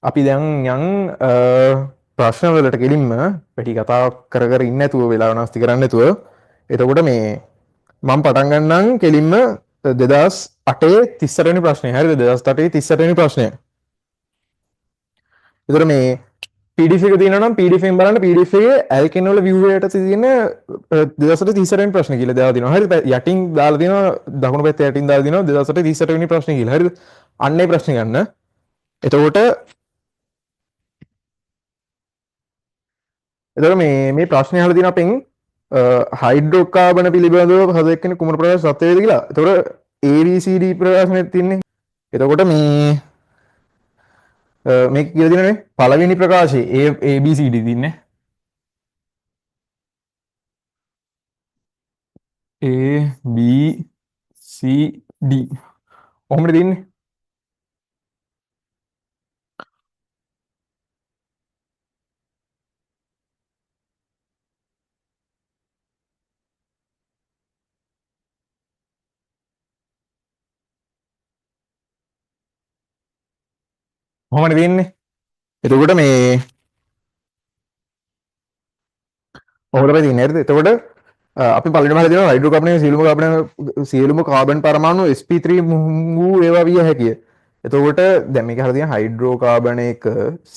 අපි දැන් යන් ප්‍රශ්න වලට කෙලින්ම පැටි කතා කර කර ඉන්න නැතුව වෙලා නාස්ති කරන්න නැතුව එතකොට මේ මම පටන් ගන්නම් කෙලින්ම 2008 30 වෙනි ප්‍රශ්නේ. හරිද? 2008 30 වෙනි ප්‍රශ්නය. එතකොට මේ PDF එක තියෙනවා නම් PDF එකෙන් බලන්න PDF එකේ ඇල්කෙන් වල view එකට තියෙන 2008 30 වෙනි ප්‍රශ්නේ කියලා දාලා තියෙනවා. හරිද? යටින් දාලා තියෙනවා දකුණු පැත්තේ යටින් දාලා තියෙනවා 2008 30 වෙනි ප්‍රශ්නේ කියලා. හරිද? අන්න ඒ ප්‍රශ්නේ ගන්න. එතකොට එතකොට මේ ප්‍රශ්නේ අහලා තියෙන අපෙන් හයිඩ්‍රෝකාබන පිළිබඳව හදෙක්කෙන කුමන ප්‍රකාශ සත්‍ය වේද කියලා. එතකොට ABCD ප්‍රකාශනෙත් තියන්නේ. එතකොට මේක කියලා තියෙනනේ පළවෙනි ප්‍රකාශයේ ABCD තියන්නේ. A B C D. කොහොමද තියන්නේ? කොහොමද තියන්නේ? එතකොට මේ ඔහොම තමයි තියන්නේ. හරිද? එතකොට අපි පළවෙනිම හරිය දෙනවා හයිඩ්‍රෝකාබනයේ සියලුම කාබන් පරමාණු sp3 වූ ඒවා විය හැකිය. එතකොට දැන් මේක හරිය තියෙන හයිඩ්‍රෝකාබනයක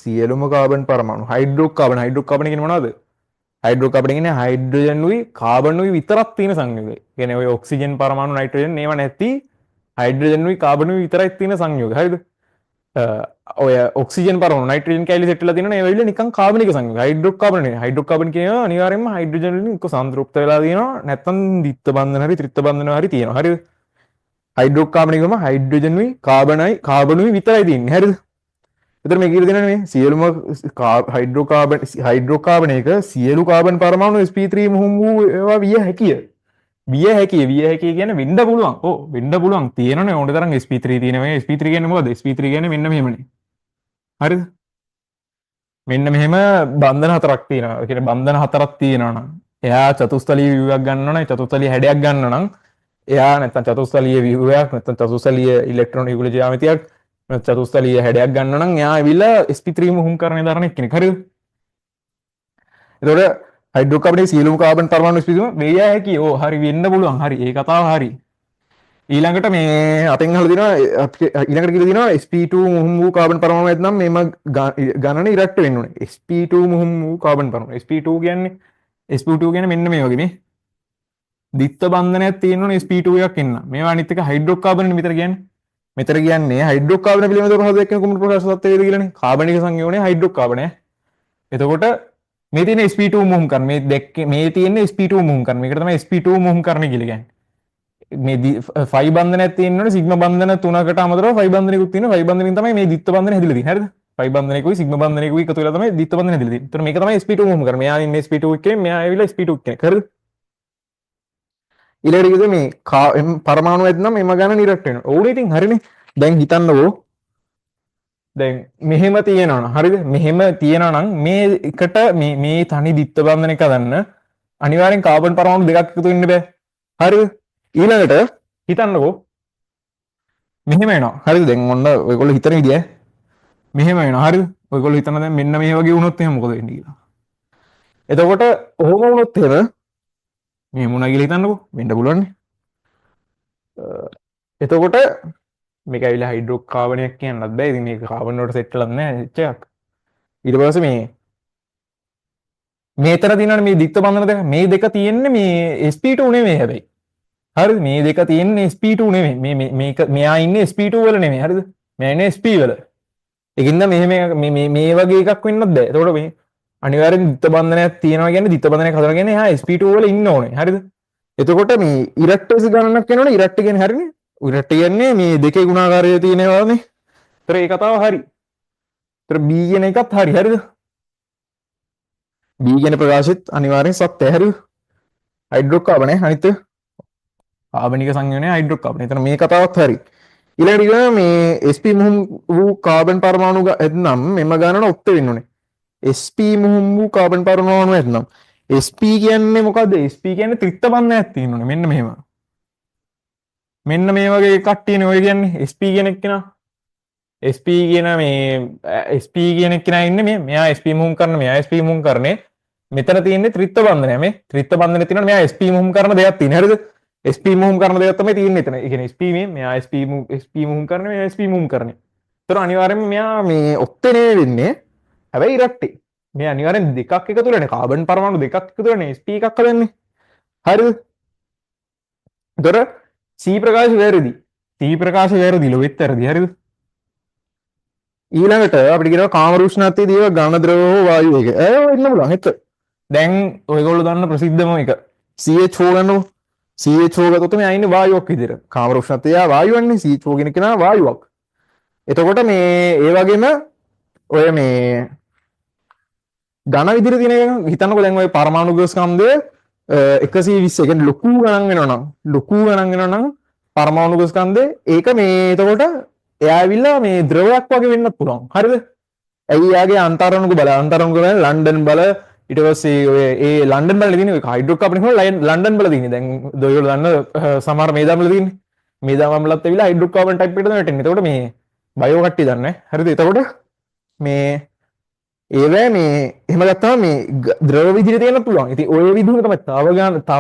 සියලුම කාබන් පරමාණු හයිඩ්‍රෝකාබන කියන්නේ මොනවද? හයිඩ්‍රෝකාබන කියන්නේ හයිඩ්‍රජනුයි කාබනුයි විතරක් තියෙන සංයෝගය. කියන්නේ ඔය ඔක්සිජන් පරමාණු නයිට්‍රජන් ඒවා නැති හයිඩ්‍රජනුයි කාබනුයි විතරයි තියෙන සංයෝගය. හරිද? ඔය ඔක්සිජන් පරමාණු නයිට්‍රජන් කැලි සෙට් වෙලා තියෙනවා. ඒ වෙලෙ නිකන් කාබනික සංයෝගය. හයිඩ්‍රෝකාබන නෙවෙයි. හයිඩ්‍රෝකාබන කියනවා අනිවාර්යයෙන්ම හයිඩ්‍රජන් වලින් එක්ක සම්තෘප්ත වෙලා තියෙනවා. නැත්නම් ද්විත්ව බන්ධන හරි ත්‍රිත්ව බන්ධන හරි තියෙනවා. හරිද? හයිඩ්‍රෝකාබන එකම හයිඩ්‍රජනුයි කාබනුයි විතරයි තියෙන්නේ. හරිද? එතකොට මේ කියලා දෙනවා මේ සියලුම හයිඩ්‍රෝකාබනයක සියලු කාබන් පරමාණු sp3 මුහුම් වූ ඒවා විය හැකිය. විය හැකිය කියන්නේ වෙන්න පුළුවන්. ඔව් වෙන්න පුළුවන්. තියෙනනේ ඕන තරම් sp3 තියෙනවා. sp3 කියන්නේ මොකද? sp3 කියන්නේ මෙන්න මෙහෙමනේ. හරිද? මෙන්න මෙහෙම බන්ධන හතරක් තියෙනවා. ඒ කියන්නේ බන්ධන හතරක් තියෙනවා නම් එයා චතුස්තලීය ව්‍යුහයක් ගන්නවා නම් චතුස්තලීය හැඩයක් ගන්නවා නම් එයා නැත්නම් චතුස්තලීය ව්‍යුහයක් නැත්නම් චතුස්තලීය ඉලෙක්ට්‍රෝන යුගල ජ්‍යාමිතියක් චතුස්තලීය හැඩයක් ගන්නවා නම් එයා ඇවිල්ලා sp3 මුහුම් කරන්නේ දරන එක්කෙනෙක්. හරිද? එතකොට හයිඩ්‍රෝකාබනයේ සියලුම කාබන් පරමාණු sp3 වෙය හැකි. ඕ හරි වෙන්න පුළුවන්. හරි. ඒ කතාව හරි. ඊළඟට මේ අතෙන් අහලා දිනවා ඊළඟට කියලා දිනවා sp2 මුහුම් වූ කාබන් පරමාණු නැත්නම් මේම ගණන ඉරට්ට වෙන්න ඕනේ. sp2 මුහුම් වූ කාබන් පරමාණු. sp2 කියන්නේ මෙන්න මේ වගේ මේ ද්විත්ව බන්ධනයක් තියෙන්න ඕනේ sp2 එකක් එන්න. මේවා අනිත් එක හයිඩ්‍රෝකාබන් මෙතන කියන්නේ. මෙතන කියන්නේ හයිඩ්‍රෝකාබන පිළිබඳව පහදා දෙන්න කුමන ප්‍රකාශ සත්‍ය වේද කියලානේ. කාබනික සංයෝගනේ හයිඩ්‍රෝකාබනය. එතකොට මේ තියෙන sp2 මුහුම් කරන මේ දැක්කේ මේ තියෙන sp2 මුහුම් කරන. මේකට තමයි sp2 මුහුම් කරන කියලා කියන්නේ. මේ ෆයි බන්ධනයක් තියෙනවනේ සිග්මා බන්ධන තුනකට අමතරව ෆයි බන්ධනයකුත් තියෙනවා. ෆයි බන්ධනයෙන් තමයි මේ ද්විත්ව බන්ධනය හැදිලා තියෙන්නේ. හරිද? ෆයි බන්ධනයකුයි සිග්මා බන්ධනයකුයි එකතු වෙලා තමයි ද්විත්ව බන්ධනය හැදිලා තියෙන්නේ. ඒතර මේක තමයි sp2 මුහුම් කරන්නේ. මෙයා ඉන්නේ sp2 එකේ මෙයා ඇවිල්ලා sp2 කෙනෙක්. හරිද? ඊළඟට කිව්වේ මේ පරමාණු ඇත්නම් එම ගණන නිරට් වෙනවා. ඕනේ ඉතින් හරිනේ. දැන් හිතන්නකෝ දැන් මෙහෙම තියෙනවා නම් හරිද? මෙහෙම තියෙනවා නම් මේ එකට මේ තනි ද්විත්ව බන්ධනයක හදන්න අනිවාර්යෙන් කාබන් පරමාණු දෙකක් එකතු වෙන්න බෑ. හරිද? ඊළඟට හිතන්නකෝ මෙහෙම එනවා. හරිද? දැන් ඔන්න ඔයගොල්ලෝ හිතන විදිය මෙහෙම වෙනවා. හරිද? ඔයගොල්ලෝ හිතන දැන් මෙන්න මේ වගේ වුණොත් එහෙනම් මොකද වෙන්නේ කියලා. එතකොට ඔහොම වුණොත් එහෙම මෙහෙම වුණා කියලා හිතන්නකෝ වෙන්න පුළුවන්නේ. එතකොට මේක ඇවිල්ලා හයිඩ්‍රෝකාබනයක් කියන්නත් බෑ. ඉතින් මේක කාබන් වලට සෙට් වෙලත් නැහැ එච්චයක්. ඊට පස්සේ මේතර තියෙනවනේ මේ ද්විත්ව බන්ධන දෙක. මේ දෙක තියෙන්නේ මේ sp2 නෙමෙයි හැබැයි. හරිද? මේ දෙක තියෙන්නේ sp2 නෙමෙයි. මේක මෙයා ඉන්නේ sp2 වල නෙමෙයි. හරිද? මෙයා ඉන්නේ sp වල. ඒකින්ද මේ වගේ එකක් වෙන්නත් බෑ. එතකොට මේ අනිවාර්යෙන් ද්විත්ව බන්ධනයක් තියෙනවා කියන්නේ ද්විත්ව බන්ධනයක් හදනවා කියන්නේ එහා sp2 වල ඉන්න ඕනේ. හරිද? එතකොට මේ ඉරට්ටස් ගණනක් වෙනවනේ. ඉරට්ට කියන්නේ හරිනේ. ඉරට්ට කියන්නේ මේ දෙකේ ගුණාකාරය තියෙනවානේ. ඒතර ඒ කතාව හරි. ඒතර b කියන එකත් හරි. හරිද? b කියන ප්‍රකාශෙත් අනිවාර්යෙන් සත්‍යයි. හරිද? හයිඩ්‍රෝකාබනේ අනිත් කාබනික සංයෝජනය හයිඩ්‍රෝකාබන. එතන මේ කතාවත් හරි. ඊළඟට කියනවා මේ sp මුහුම් වූ කාබන් පරමාණු ඇතනම් මෙම ගණන ඔක්ත වෙන්න ඕනේ. sp මුහුම් වූ කාබන් පරමාණු ඇතනම් sp කියන්නේ මොකද්ද? sp කියන්නේ ත්‍රිත්ව බන්ධනයක් තියෙන්න ඕනේ. මෙන්න මෙහෙම. මෙන්න මේ වගේ එකක් තියෙන ඔය කියන්නේ sp කියන එක නා. SP කියන මේ SP කියන කෙනා ඉන්නේ මේ මෙයා SP මුහුම් කරන මෙයා SP මුහුම් කරන්නේ මෙතන තියෙන්නේ ත්‍රිත්ව බන්ධනය මේ ත්‍රිත්ව බන්ධනේ තියෙනවා මෙයා SP මුහුම් කරන දෙයක් තියෙන හරිද SP මුහුම් කරන දෙයක් තමයි තියෙන්නේ එතන ඒ කියන්නේ SP මේ මෙයා SP මුහුම් කරන මෙයා SP මුහුම් කරන්නේ ඒතර අනිවාර්යයෙන්ම මෙයා මේ ඔත්තේ නෙවෙයි වෙන්නේ හැබැයි ඉරක්ටේ මේ අනිවාර්යෙන් දෙකක් එකතු වෙලානේ කාබන් පරමාණු දෙකක් එකතු වෙලානේ SP එකක් හදන්නේ හරිද ඒතර C ප්‍රකාශ වැරදි C ප්‍රකාශ වැරදි ලොවෙත් වැරදි හරිද ඊළඟට අපිට කියනවා කාම රුෂ්ණත්වයේ දීව ඝන ද්‍රව හෝ වායු එක. එන්න පුළුවන්. එච්චර. දැන් ඔයගොල්ලෝ දන්න ප්‍රසිද්ධම එක CHO ගන්නකො. CHO ගත්තොත් මේ අයින්නේ වායුවක් විදිහට. කාම රුෂ්ණත්වය වායුවන්නේ CHO කියන කෙනා වායුවක්. එතකොට මේ ඒ වගේම ඔය මේ ඝන විදිහට තියෙන එක හිතන්නකෝ දැන් ඔය පරමාණු ස්කන්ධය 120 කියන්නේ ලොකු ගණන් වෙනවා නම් පරමාණු ස්කන්ධය ඒක මේ එතකොට එයා ඇවිල්ලා මේ ද්‍රවයක් වගේ වෙන්නත් පුළුවන්. හරිද? ඇයි යාගේ අන්තරාණුක බල ලන්ඩන් බල ඊට පස්සේ ඔය ඒ ලන්ඩන් බල තියෙන ඔය හයිඩ්‍රෝකාබන් වල ලන්ඩන් බල තියෙන්නේ. දැන් ඔයගොල්ලෝ දන්න සමහර මේදාම් වල තියෙන්නේ. මේදාම් වලත් ඇවිල්ලා හයිඩ්‍රෝකාබන් ටයිප් එකට තමයි වැටෙන්නේ. එතකොට මේ බයෝ කට්ටිය දන්නේ. හරිද? එතකොට මේ ඒවැ මේ එහෙම ගත්තාම මේ ද්‍රව විදිහට තියෙන්න පුළුවන්. ඉතින් ඔය විදිහම තමයි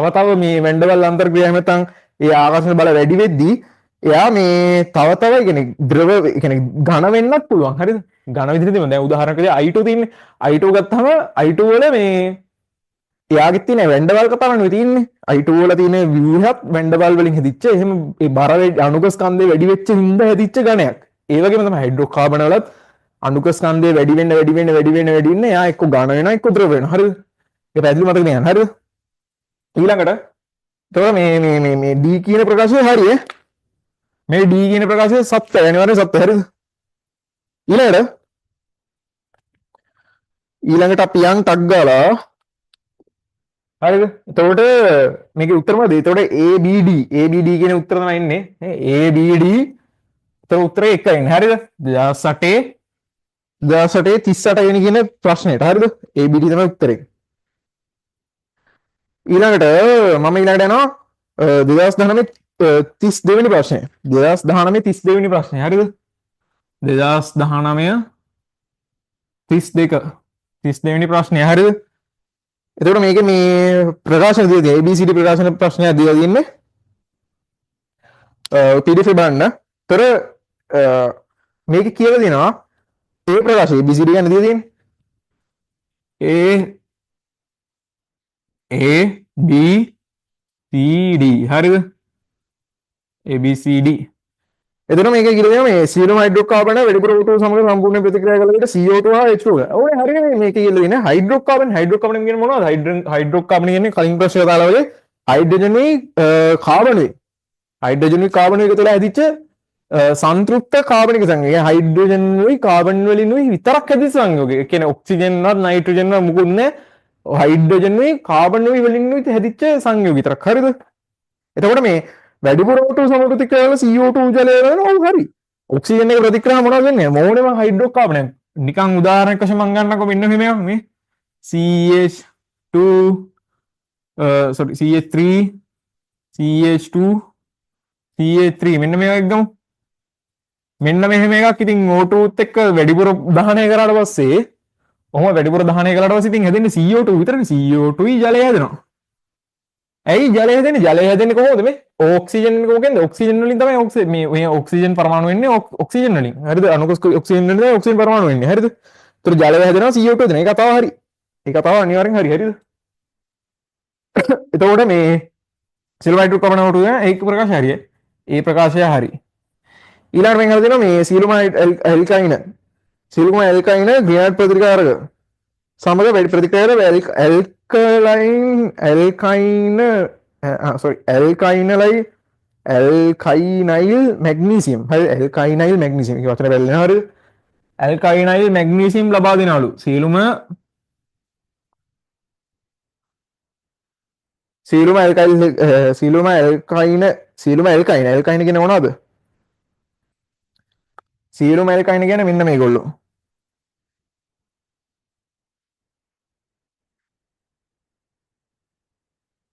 තව මේ වැන්ඩවල් අන්තර්ක්‍රියා එහෙම නැත්නම් ඒ ආකර්ෂණ බල වැඩි වෙද්දී එයා මේ තව කියන්නේ ද්‍රව කියන්නේ ඝන වෙන්නත් පුළුවන්. හරිද? ඝන විදිහට තියෙනවා. දැන් උදාහරණයක් විදිහට I2 තියෙන්නේ. I2 ගත්තාම I2 වල මේ එයාගෙත් තියෙන වැන්ඩවල් කතාවනේ තියෙන්නේ. I2 වල තියෙන ව්‍යුහත් වැන්ඩවල් වලින් හැදිච්ච එහෙම ඒ බර අණුක ස්කන්ධය වැඩි වෙච්ච හින්දා හැදිච්ච ඝනයක්. ඒ වගේම තමයි හයිඩ්‍රෝකාබන් වලත් අණුක ස්කන්ධය වැඩි වෙන්න එයා එක්ක ඝන වෙනවා එක්ක ද්‍රව වෙනවා. හරිද? ඒක පැහැදිලි මතක තියාගන්න. හරිද? ඊළඟට එතකොට මේ D කියන ප්‍රකාශය හරිය. මේ D කියන ප්‍රකාශය සත්‍ය අනිවාර්යෙන් සත්‍ය හරිද ඊළඟට අපි යන් ටක් ගාලා හරිද එතකොට මේකේ උත්තර මොකද එතකොට ABD කියන උත්තර තමයි එන්නේ ABD එතකොට උත්තරේ එකයි ඉන්නේ හරිද 2008 38 කියන ප්‍රශ්නෙට හරිද ABD තමයි උත්තරේ ඊළඟට මම යනවා 2019 32 වෙනි ප්‍රශ්නය 2019 32 වෙනි ප්‍රශ්නය හරිද 2019 32 වෙනි ප්‍රශ්නය හරිද එතකොට මේකේ මේ ප්‍රකාශන දීලා තියෙනවා ABCD ප්‍රකාශන ප්‍රශ්නයක් දීලා තියෙන්නේ PDF බලන්න. ତර මේකේ කියලා දෙනවා ඒ ප්‍රකාශය ABCD ගන්න දීලා තියෙන්නේ A B C D හරිද ABCD එතන මේක කියලා දෙනවා මේ සියලුම හයිඩ්‍රෝකාබන වැඩිපුර O2 සමග සම්පූර්ණ ප්‍රතික්‍රියා කළාට CO2 හා H2 ඔය හරියනේ මේක කියලා දෙන්නේ හයිඩ්‍රෝකාබන් කියන්නේ මොනවද හයිඩ්‍රෝකාබන් කියන්නේ කලින් ප්‍රශ්නේ දාලා වගේ හයිඩ්‍රජනුයි කාබනුයි එකතු වෙලා හැදිච්ච සංතෘප්ත කාබනික සංයෝගය හයිඩ්‍රජනුයි කාබන් වලිනුයි විතරක් හැදිච්ච සංයෝගය ඒ කියන්නේ ඔක්සිජන්වත් නයිට්‍රජන්වත් මුකුත් නැහැ හයිඩ්‍රජනුයි කාබනුයි වලිනුයි හැදිච්ච සංයෝගය විතරක් හරිද එතකොට මේ වැඩිපුර O2 සමග ප්‍රතික්‍රියා කරලා CO2 ජලය වෙනවා ඔව් හරි ඔක්සිජන් එක ප්‍රතික්‍රියා මොනවද වෙන්නේ මොනේම හයිඩ්‍රෝකාබන් නිකන් උදාහරණයක් වශයෙන් මම ගන්නකො මෙන්න මෙහෙම මේ CH2 CH3 CH2 CH3 මෙන්න මේවා එක්කම මෙන්න මෙහෙම එකක් ඉතින් O2 ත් එක්ක වැඩිපුර දහනය කරාට පස්සේ ඔහොම වැඩිපුර දහනය කළාට පස්සේ ඉතින් හැදෙන්නේ CO2 විතරනේ CO2යි ජලය හැදෙනවා ඇයි ජලය හැදෙන්නේ කොහොමද මේ ඔක්සිජන් එක කොහෙන්ද ඔක්සිජන් වලින් තමයි මේ ඔක්සිජන් පරමාණු වෙන්නේ ඔක්සිජන් වලින් හරිද අණුක ඔක්සිජන් වලින් තමයි ඔක්සිජන් පරමාණු වෙන්නේ හරිද ඒතර ජලය හැදෙනවා CO2 දෙන ඒක කතාව හරි ඒ කතාව අනිවාර්යෙන් හරිද එතකොට මේ සිල්වර් හයිඩ්‍රෝකාබන් O2 ඒක ප්‍රකාශය හරියි ඒ ප්‍රකාශය හරි ඊළඟට මම හදලා දෙනවා මේ සියලුම ඇල්කයින ග්‍රියාඩ් ප්‍රතිකාරක සමග වැඩි ප්‍රතික්‍රියාවල ඇල්කයිනයිල් මැග්නීසියම් හරි ඇල්කයිනයිල් මැග්නීසියම් කියන වචනේ බැලුවා හරිද ඇල්කයිනයිල් මැග්නීසියම් ලබා දෙනවලු සියලුම ඇල්කයින කියන්නේ මොනවද සියලුම ඇල්කයින කියන්නේ මෙන්න මේගොල්ලෝ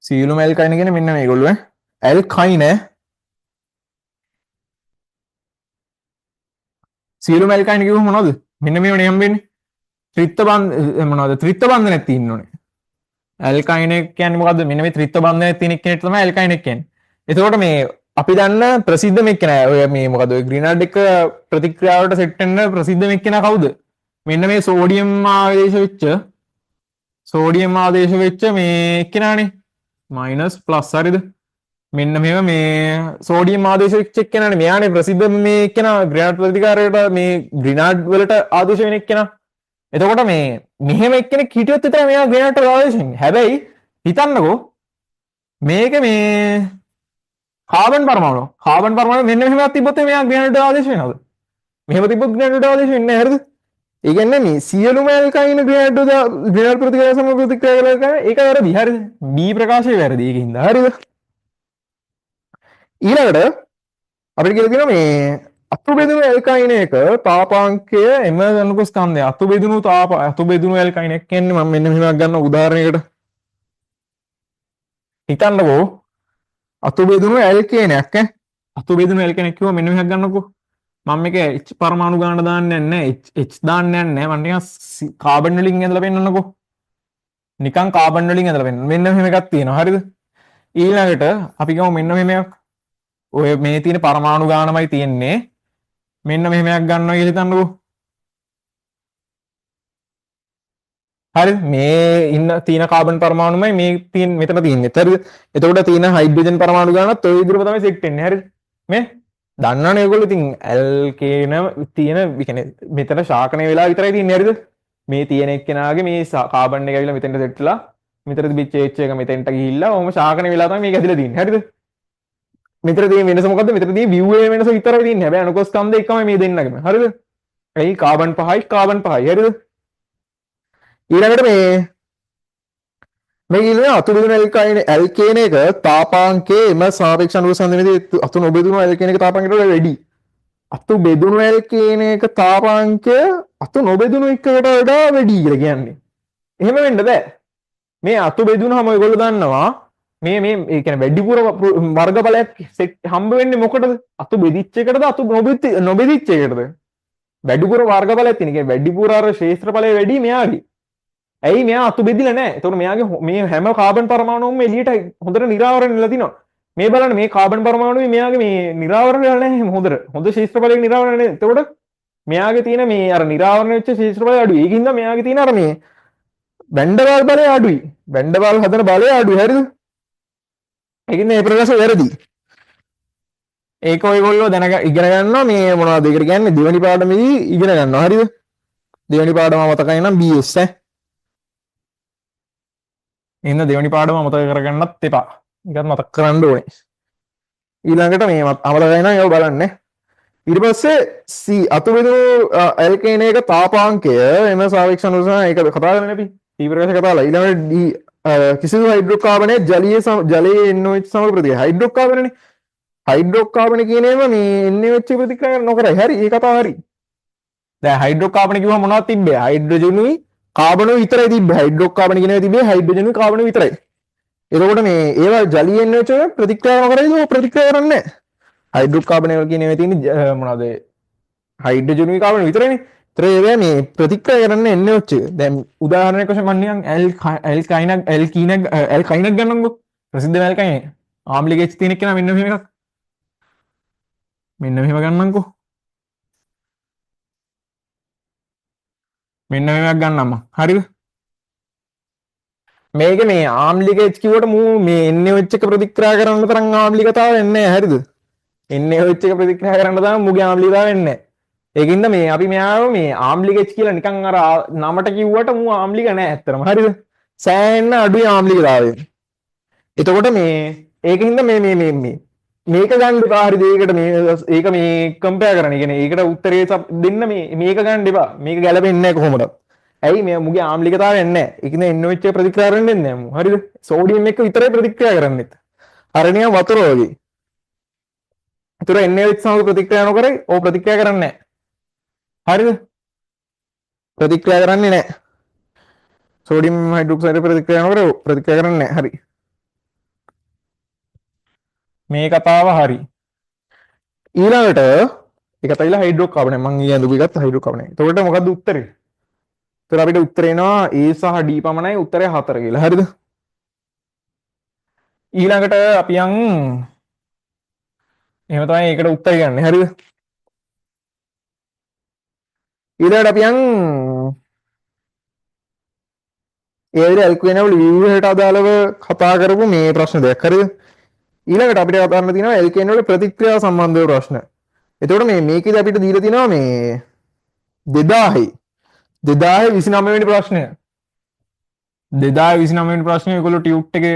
සියලුම ඇල්කයින කියන්නේ මෙන්න මේගොල්ලෝ ඇල්කයින සියලුම ඇල්කයින් කිව්වම මොනවද? මෙන්න මේවනේ හම්බෙන්නේ. ත්‍රිත්ව බන්ධ මොනවද? ත්‍රිත්ව බන්ධනයක් තියෙන්න ඕනේ. ඇල්කයින් එක කියන්නේ මොකද්ද? මෙන්න මේ ත්‍රිත්ව බන්ධනයක් තියෙන කෙනෙක් තමයි ඇල්කයින් එක කියන්නේ. එතකොට මේ අපි දන්න ප්‍රසිද්ධ මෙක්කෙනා ඔය මේ මොකද ඔය ග්‍රීනඩ් එක ප්‍රතික්‍රියාවට සෙට් වෙන්න ප්‍රසිද්ධ මෙක්කෙනා කවුද? මෙන්න මේ සෝඩියම් ආදේශ වෙච්ච මේ එක්කෙනානේ -+ හරිද? මෙන්න මෙහෙම මේ සෝඩියම් ආදේශ වෙච්ච එක්කෙනානේ මෙයානේ ප්‍රසිද්ධ මේ එක්කෙනා ග්‍රීනඩ් ප්‍රතිකාරයට මේ ග්‍රීනඩ් වලට ආදේශ වෙන එක්කෙනා. එතකොට මේ මෙහෙම එක්කෙනෙක් හිටියොත් විතර මෙයා ග්‍රේනඩ්ට ආදේශ වෙන්නේ. හැබැයි හිතන්නකෝ මේක මේ කාබන් පරමාණු මෙන්න මෙහෙමක් තිබ්බොත් මෙයා ග්‍රේනඩ්ට ආදේශ වෙනවද? මෙහෙම තිබ්බොත් ග්‍රේනඩ්ට ආදේශ වෙන්නේ නැහැ හරිද? ඒ කියන්නේ මේ සියලුම ඇල්කයින් ග්‍රේනඩ් ප්‍රතික්‍රියා සම ප්‍රතික්‍රියා කරලා ඒක වැරදි හරිද? B ප්‍රකාශය වැරදි ඒකින්ද හරිද? ඊළඟට අපිට කියලා තියෙනවා මේ අතු බෙදුණු ඇල්කයින් එක තාපාංකය m ගන්නකො ස්කන්ධය අතු බෙදුණු ඇල්කයින් එක කියන්නේ මම මෙන්න මෙහෙමක් ගන්න උදාහරණයකට හිතන්නකෝ අතු බෙදුණු ඇල්කේනයක් අතු බෙදුණු ඇල්කේනයක් කිව්ව මෙන්න මෙහෙමක් ගන්නකෝ මම මේක H පරමාණු ගන්න දාන්නේ නැහැ H දාන්නේ නැහැ මම නිකන් කාබන් වලින් ඇඳලා පෙන්නන්නකෝ නිකන් කාබන් වලින් ඇඳලා පෙන්නන්න මෙන්න මෙහෙම එකක් තියෙනවා හරිද ඊළඟට අපි ගමු මෙන්න මෙහෙමයක් ඔය මේ තියෙන පරමාණු ගානමයි තියෙන්නේ මෙන්න මෙහෙමයක් ගන්නවා කියලා හිතන්නකෝ. හරි මේ ඉන්න තියෙන කාබන් පරමාණුමයි මේ තියෙන මෙතන තියෙන්නේ. හරිද? එතකොට තියෙන හයිඩ්‍රජන් පරමාණු ගානත් ඔය විදිහට තමයි සෙට් වෙන්නේ. හරිද? මේ දන්නවනේ ඔයගොල්ලෝ ඉතින් ඇල්කේන තියෙන කියන්නේ මෙතන ශාකණය වෙලා විතරයි තියෙන්නේ. හරිද? මේ තියෙන එක්කෙනාගේ මේ කාබන් එක ඇවිල්ලා මෙතෙන්ට සෙට් වෙලා මෙතන තිබිච්ච H එක මෙතෙන්ට ගිහිල්ලා ඔහොම ශාකණය වෙලා තමයි මේක ඇදලා තියෙන්නේ. හරිද? මෙතන තියෙන වෙනස මොකද්ද? මෙතන තියෙන view වෙනස විතරයි තියෙන්නේ. හැබැයි අණුක ස්කන්ධ එකමයි මේ දෙන්නගම. හරිද? එයි කාබන් 5යි කාබන් 5යි. හරිද? ඊළඟට මේ ඊළඟ අතු බෙදුණු ඇල්කේන එක තාපාංකයේ එම සාපේක්ෂ අණුක ස්කන්ධෙදී අතු නොබෙදුණු ඇල්කේන එක තාපාංකයට වඩා වැඩි. අතු බෙදුණු ඇල්කේන එක තාපාංකය අතු නොබෙදුණු එකකට වඩා වැඩි කියලා කියන්නේ. එහෙම වෙන්න බෑ. මේ අතු බෙදුණාම ඔයගොල්ලෝ දන්නවා මේ ඒ කියන්නේ වැඩිපුර වර්ගඵලයක් හම්බ වෙන්නේ මොකටද? අතු බෙදිච්ච එකටද අතු නොබෙදිච්ච එකටද? වැඩිපුර වර්ගඵලයක් තියෙන. කියන්නේ වැඩිපුර අර ක්ෂේත්‍රඵලය වැඩි මෙයාගේ. ඇයි මෙයා අතු බෙදිලා නැහැ? එතකොට මෙයාගේ මේ හැම කාබන් පරමාණුවම එළියට හොඳට නිරාවරණය වෙලා තිනවා. මේ බලන්න මේ කාබන් පරමාණුවේ මෙයාගේ මේ නිරාවරණය වෙලා නැහැ හොඳට. හොඳ ක්ෂේත්‍රඵලයක නිරාවරණය නැහැ. එතකොට මෙයාගේ තියෙන මේ අර නිරාවරණය වෙච්ච ක්ෂේත්‍රඵලය අඩුයි. ඒකින්ද මෙයාගේ තියෙන අර මේ බැන්ඩවාල් බලය අඩුයි. බැන්ඩවාල් හදන බලය අඩුයි. හරිද? ඒකින්ද මේ ප්‍රකාශය වැරදි. ඒක ඔයගොල්ලෝ ඉගෙන ගන්නවා මේ මොනවද ඒකට කියන්නේ දෙවෙනි පාඩමේදී ඉගෙන ගන්නවා. හරිද? දෙවෙනි පාඩම මතකයි නම් BS ඉන්න දෙවෙනි පාඩම මතක කරගන්නත් එපා. ඒකත් මතක කරන්න ඕනේ. ඊළඟට මේ අමතකයි නම් ඒව බලන්න. ඊට පස්සේ C අතු බෙදුණු ඇල්කේන එක තාපාංකය එම සාපේක්ෂ අනුසාර ඒක කතා කරන්නේ අපි. තීව්‍රකශ කතාවලා ඊළඟට D කිසිදු හයිඩ්‍රෝකාබනයේ ජලයේ NOH සමග ප්‍රතික්‍රියා හයිඩ්‍රෝකාබනනේ හයිඩ්‍රෝකාබන කියන ඒවා මේ NOH ප්‍රතික්‍රියා නොකරයි. හරි ඒ කතාව හරි. දැන් හයිඩ්‍රෝකාබන කිව්වම මොනවද තිබ්බේ? හයිඩ්‍රජනුයි කාබනුයි විතරයි තිබ්බේ. හයිඩ්‍රෝකාබන කියන ඒවා තිබ්බේ හයිඩ්‍රජනුයි කාබනුයි විතරයි. එතකොට මේ ඒවා ජලීය NOH වල ප්‍රතික්‍රියා නොකරයිද? ඔය ප්‍රතික්‍රියා කරන්නේ නැහැ. හයිඩ්‍රෝකාබන වල කියන ඒවා තියෙන්නේ මොනවද? හයිඩ්‍රජනුයි කාබනුයි විතරයිනේ. ඒවා මේ ප්‍රතික්‍රියා කරන්නේ NOH. දැන් උදාහරණයක් වශයෙන් මම නිකන් ඇල්කයිනක් ගන්නම්කෝ. ප්‍රසිද්ධ ඇල්කයින. ආම්ලික H තියෙන එක නා මෙන්න මෙහෙම එකක්. මෙන්න මෙහෙම ගන්නම්කෝ. මෙන්න මෙහෙමක් ගන්නම් මම. හරිද? මේක මේ ආම්ලික H කිව්වට මේ NOH එක ප්‍රතික්‍රියා කරන්න තරම් ආම්ලිකතාවය එන්නේ නැහැ. හරිද? NOH එක ප්‍රතික්‍රියා කරන්න තරම් මුගේ ආම්ලිකතාවය එන්නේ නැහැ. ඒකින්ද මේ අපි මෙයාව මේ ආම්ලික H කියලා නිකන් අර නමට කිව්වට මූ ආම්ලික නැහැ ඇත්තටම. හරිද? සෑහෙන්න අඩුයි ආම්ලිකතාවය. එතකොට මේ ඒකින්ද මේක ගන්න එපා. හරිද? ඒකට ඒක මේ කම්පෙයාර් කරන්න. කියන්නේ ඒකට උත්තරේ දෙන්න මේක ගන්න එපා. මේක ගැලපෙන්නේ නැහැ කොහොමද? ඇයි මේ මුගේ ආම්ලිකතාවය නැහැ. ඒකින්ද NOH එක ප්‍රතික්‍රියා කරන්නේ නැහැ මූ. හරිද? සෝඩියම් එක විතරයි ප්‍රතික්‍රියා කරන්නේත්. අර නිකන් වතුර වගේ. ඒතර NaOH සමග ප්‍රතික්‍රියා නොකරයි ඕ ප්‍රතික්‍රියා කරන්නේ නැහැ. හරිද? ප්‍රතික්‍රියා කරන්නේ නැහැ. සෝඩියම් හයිඩ්‍රොක්සයිඩ් ප්‍රතික්‍රියා නොකර ප්‍රතික්‍රියා කරන්නේ නැහැ. හරි. මේ කතාව හරි. ඊළඟට ඒක තමයි හයිඩ්‍රෝකාබනය. මම ඊයේ අඳපු එකත් හයිඩ්‍රෝකාබනය. එතකොට මොකද්ද උත්තරේ? ඒතර අපිට උත්තරේ එනවා A සහ D පමණයි. උත්තරය 4 කියලා. හරිද? ඊළඟට අපි යන් එහෙම තමයි ඒකට උත්තරය ගන්න. හරිද? ඊළඟට අපි යන් ඒ විදිහට ඇල්කේනවල ව්‍යුහයට අදාළව කතා කරපු මේ ප්‍රශ්න දෙයක්. හරිද? ඊළඟට අපිට කතා කරන්න තියෙනවා ඇල්කේනවල ප්‍රතික්‍රියා සම්බන්ධව ප්‍රශ්න. එතකොට මේකෙදි අපිට දීලා තියෙනවා මේ 2029 වෙනි ප්‍රශ්නය. 2029 වෙනි ප්‍රශ්නේ ඔයගොල්ලෝ ටියුට් එකේ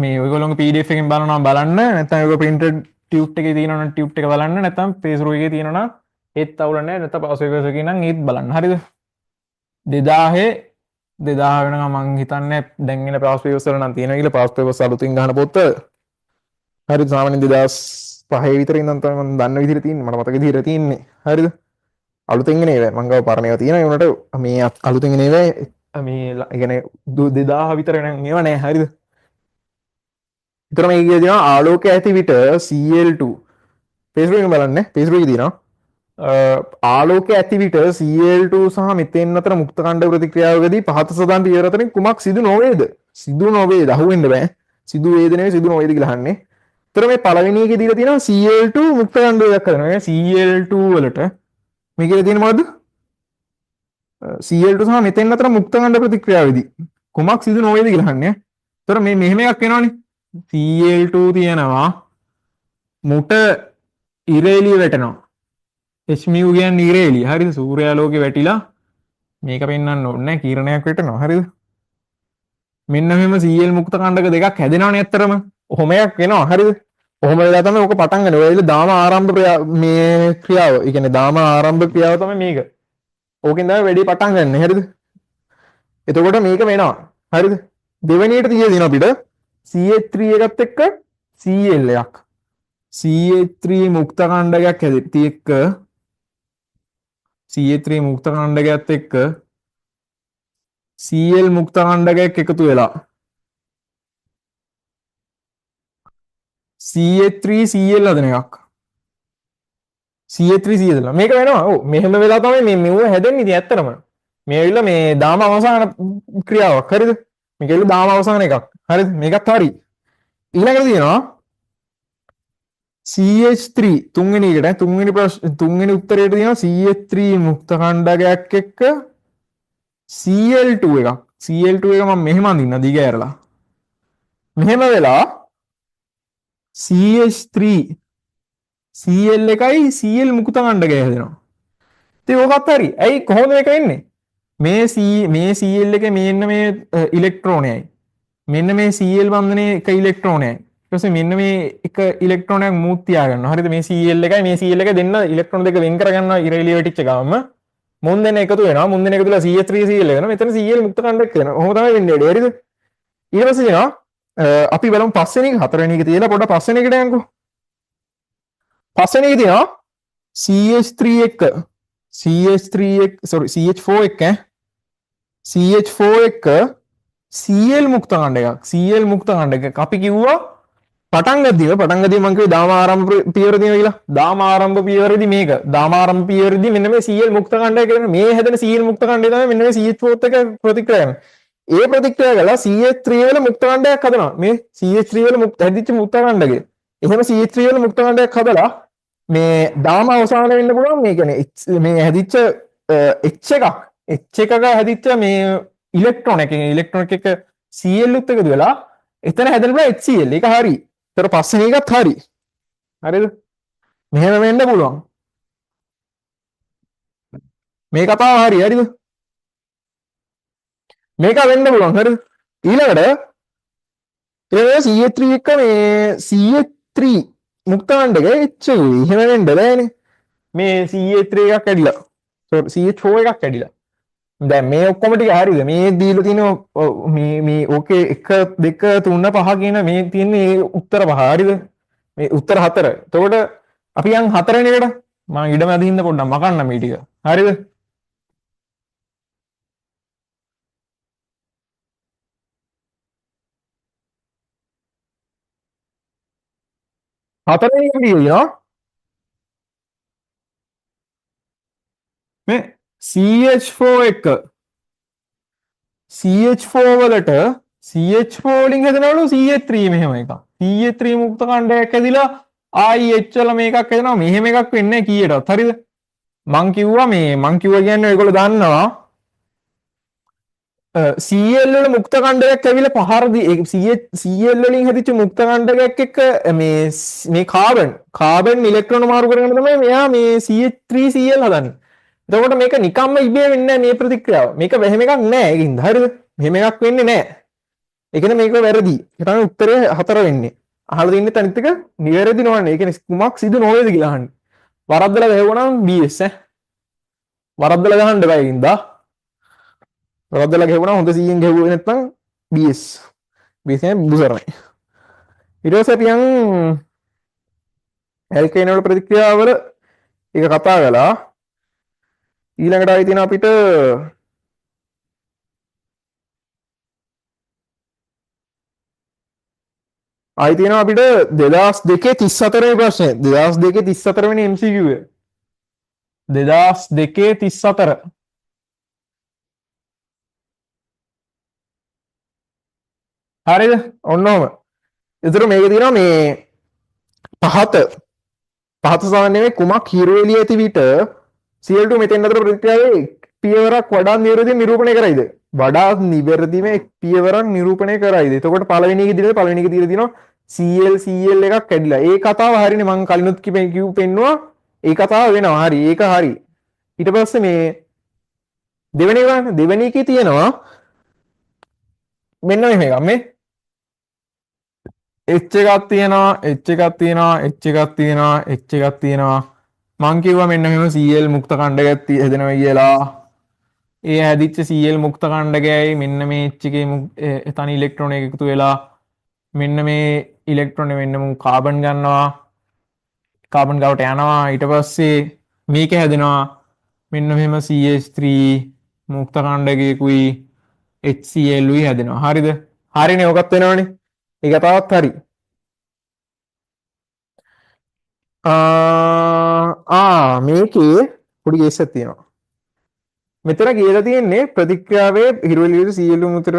මේ ඔයගොල්ලෝගේ PDF එකෙන් බලනවා බලන්න නැත්නම් ඔයගොල්ලෝ printed ටියුට් එකේ තියෙනවා නම් ටියුට් එක බලන්න නැත්නම් Facebook එකේ තියෙනවා නම් ඒත් අවුල නැහැ නැත්නම් පාස් පේපර්ස් එකේ නම් ඒත් බලන්න. හරිද? 2000 වෙනකම් මං හිතන්නේ දැන් ඉන්න පාස් පේපර්ස් වල නම් තියෙනවා කියලා පාස් පේපර්ස් අලුතින් ගන්න පොත. හරිද? සාමාන්‍යයෙන් 2005 විතර ඉඳන් තමයි මම දන්න විදිහට තියෙන්නේ. මට මතක විදිහට තියෙන්නේ. හරිද? අලුතෙන් එන ඒවා මං ගාව පරණ ඒවා තියෙනවා. ඒ උනට මේ අලුතෙන් එන ඒවා මේ يعني 2000 විතර නම් ඒවා නෑ. හරිද? විතර මේ කියනවා ආලෝකය ඇති විට Cl2 Facebook එකෙන් බලන්න Facebook එකේ තියෙනවා ආලෝකය ඇති විට Cl2 සහ මිතේන් අතර මුක්ත කණ්ඩ ප්‍රතික්‍රියාවකදී පහත සඳහන් පියවර අතරින් කුමක් සිදු නොවේද? සිදු නොවේද? අහුවෙන්න බෑ. සිදු වේද නෙවෙයි සිදු නොවේද කියලා අහන්නේ. විතර මේ පළවෙනි එකේ දීලා තියෙනවා Cl2 මුක්ත කණ්ඩයක් කරනවා. Cl2 වලට මේකේ තියෙන මොකද්ද? Cl2 සහ මෙතෙන් අතර මුක්ත කණ්ඩ ප්‍රතික්‍රියාවේදී කුමක් සිදු නොවේද කියලා අහන්නේ. ඒතර මේ මෙහෙම එකක් එනවනේ. Cl2 තියෙනවා මුට ඉර එළිය වැටෙනවා. Hmu කියන්නේ ඉර එළිය. හරිද? සූර්යාලෝකේ වැටිලා මේක පෙන්වන්න ඕනේ නැහැ. කිරණයක් වැටෙනවා. හරිද? මෙන්න මෙහෙම Cl මුක්ත කණ්ඩක දෙකක් හැදෙනවනේ ඇත්තරම. ඔහොම එකක් එනවා. හරිද? ඔහොම වෙලා තමයි ඔක පටන් ගන්න. ඔය දාම ආරම්භ මේ ක්‍රියාව. ඒ කියන්නේ දාම ආරම්භ ක්‍රියාව තමයි මේක. ඕකෙන් තමයි වැඩි පටන් ගන්න. හරිද? එතකොට මේක වෙනවා. හරිද? දෙවෙනියට තියෙන අපිට CH3 එකත් එක්ක Cl එකක්. CH3 මුක්ත කණ්ඩකයක් හැදෙtti එක්ක CH3 මුක්ත කණ්ඩකයත් එක්ක Cl මුක්ත කණ්ඩකයක් එකතු වෙලා CH3 Cl හදන එකක්. CH3 Cl මේක වෙනවා. ඔව් මෙහෙම වෙලා තමයි මේ මෙව හැදෙන්නේ. ඉතින් ඇත්තටම මේ ඇවිල්ලා මේ දාම අවසාන ක්‍රියාවක්. හරිද? මේක ඇවිල්ලා දාම අවසාන එකක්. හරිද? මේකත් හරි. ඊළඟට තියෙනවා CH3 තුන්වෙනි එකට තුන්වෙනි උත්තරයට තියෙනවා CH3 මුක්ත කණ්ඩකයක් එක්ක Cl2 එකක්. Cl2 එක මම මෙහෙම අඳින්න දිග ඇරලා. මෙහෙම වෙලා CH3 Cl එකයි Cl මුක්ත කණ්ඩකය හැදෙනවා. ඉතින් ඕකත් හරි. ඇයි කොහොමද මේක වෙන්නේ? මේ Cl එකේ මෙන්න මේ ඉලෙක්ට්‍රෝනයයි. මෙන්න මේ Cl බන්ධනයේ එක ඉලෙක්ට්‍රෝනයයි. ඊට පස්සේ මෙන්න මේ එක ඉලෙක්ට්‍රෝනයක් මූත් තියා ගන්නවා. හරිද? මේ Cl එකයි මේ Cl එක දෙන්න ඉලෙක්ට්‍රෝන දෙක වෙන් කර ගන්නවා ඉර එළිය වැටිච්ච ගමන්ම. මුන් දෙන එකතු වෙනවා. මුන් දෙන එකතු වෙලා CH3 Cl වෙනවා. මෙතන Cl මුක්ත කණ්ඩයක් වෙනවා. ඔහොම තමයි වෙන්නේ. හරිද? ඊට පස්සේ දෙනවා අපි බලමු පස්වෙනි එක හතරවෙනි එක තියලා පොඩ්ඩක් පස්වෙනි එකට යන්කෝ. පස්වෙනි එක තියෙනවා CH3 එක CH4 එක CH4 එක Cl මුක්ත කණ්ඩයක්. Cl මුක්ත කණ්ඩයක්. අපි කිව්වා පටන් ගද්දී මම කිව්වේ දාම ආරම්භ පියවර තියෙනවා කියලා. දාම ආරම්භ පියවරේදී මේක. දාම ආරම්භ පියවරේදී මෙන්න මේ Cl මුක්ත කණ්ඩය කියන මේ හැදෙන Cl මුක්ත කණ්ඩය තමයි මෙන්න මේ CH4 එක ප්‍රතික්‍රියා කරනවා. ඒ ප්‍රතික්‍රියා කළා CH3 වල මුක්ත කණ්ඩයක් හදනවා. මේ CH3 වල හැදිච්ච මුක්ත කණ්ඩකය. එහෙම CH3 වල මුක්ත කණ්ඩයක් හදලා මේ දාම අවසාන වෙන්න පුළුවන්. මේ කියන්නේ මේ හැදිච්ච H එකක හැදිච්ච මේ ඉලෙක්ට්‍රෝන එක Cl උත් එකතු වෙලා එතන හැදෙන HCl. ඒක හරි. ඒතර පස්වෙනි එකත් හරි. හරිද? මෙහෙම වෙන්න පුළුවන්. මේ කතාව හරි. හරිද? මේක වෙන්න පුළුවන්. හරිද? ඊළඟට CH3 එක මේ CH3 මුක්ත කණ්ඩක H උයි. එහෙම වෙන්න බෑනේ. මේ CH3 එකක් කැඩිලා. CH4 එකක් කැඩිලා. දැන් මේ ඔක්කොම ටික හරිද? මේ දීලා තියෙන මේ ඕකේ 1 2 3 5 කියන මේ තියෙන්නේ උත්තර පහ. හරිද? මේ උත්තර 4. එතකොට අපි යන් 4 වෙනි එකට මම ඉඩම අදින්න පොඩ්ඩක් මකන්න මේ ටික. හරිද? හතරවෙනි එකට කියනවා මේ CH4 එක CH4 වලට CH4 වලින් හැදෙනවලු CH3 මෙහෙම එකක්. CH3 මුක්ත කණ්ඩයක් ඇදිලා ආයි H වල මේකක් හැදෙනවා. මෙහෙම එකක් වෙන්නේ නැහැ කීයටවත්. හරිද? මං කිව්වා කියන්නේ ඔයගොල්ලෝ දන්නවා CL වල මුක්ත කණ්ඩයක් ඇවිල්ලා පහර CL වලින් හැදිච්ච මුක්ත කණ්ඩයක් එක්ක මේ කාබන් ඉලෙක්ට්‍රෝන මාරු කරගෙන තමයි මෙයා මේ CH3Cl හදන්නේ. එතකොට මේක නිකම්ම ඉබේ වෙන්නේ නැහැ මේ ප්‍රතික්‍රියාව. මේක මෙහෙම එකක් නෑ ඒකින්ද. හරිද? මෙහෙම එකක් වෙන්නේ නෑ. ඒ කියන්නේ මේක වැරදි. ඒ තමයි උත්තරය 4 වෙන්නේ. අහලා තින්නේ අනිත් එක නිවැරදි නොවන්නේ. ඒ කියන්නේ කුමක් සිදු නොවේද කියලා අහන්නේ. වරද්දලා ගහුවනම් BS ඈ. වරද්දලා ගහන්න බෑ ඒකින්ද. වරද්දලා ගහුවනම් හොඳ 100න් ගහුවේ නැත්නම් BS. BS කියන්නේ බුසරණයි. ඊට පස්සේ අපි යන් ඇල්කේන වල ප්‍රතික්‍රියාවල ඒක කතා කළා. ඊළඟට ආයි තියෙන අපිට ආයි තියෙනවා අපිට 2002 34 ප්‍රශ්නය 2002 34 වෙනි MCQ එක 2002 34 හරිද ඔන්න ඔහම එතකොට මේක තියෙනවා මේ පහත සාමාන්‍ය මේ කුමක් හිරු එළිය ඇති විට Cl2 මෙතෙන් අතර ප්‍රතික්‍රියාවේ පියවරක් වඩා නිවැරදිව නිරූපණය කරයිද වඩා නිවැරදිව පියවරක් නිරූපණය කරයිද එතකොට පළවෙනි එක දීලා තියෙනවා Cl එකක් කැඩිලා ඒ කතාව හරිනේ මම කලිනුත් කිව්ව පෙන්නවා ඒ කතාව වෙනවා හරි ඒක හරි ඊට පස්සේ මේ දෙවෙනි එකේ තියෙනවා මෙන්න මෙහෙම එකක් මේ H එකක් තියෙනවා මං කිව්වා මෙන්න මෙහෙම Cl මුක්ත කණ්ඩකයක් හැදෙනවා කියලා ඒ හැදිච්ච Cl මුක්ත කණ්ඩකයයි මෙන්න මේ H එකේ තනි ඉලෙක්ට්‍රෝන එක එකතු වෙලා මෙන්න මේ ඉලෙක්ට්‍රෝන මෙන්න මු කාබන් ගන්නවා කාබන් ගාවට යනවා ඊට පස්සේ මේක හැදෙනවා මෙන්න මෙහෙම CH3 මුක්ත කණ්ඩකයකුයි HCl උයි හැදෙනවා හරිද හරිනේ ඔකත් වෙනවනේ ඒක තවත් හරි මේකේ පොඩි කේස් එකක් තියෙනවා මෙතන කියලා තියෙන්නේ ප්‍රතික්‍රියාවේ හිරු එළියට Cl මුතර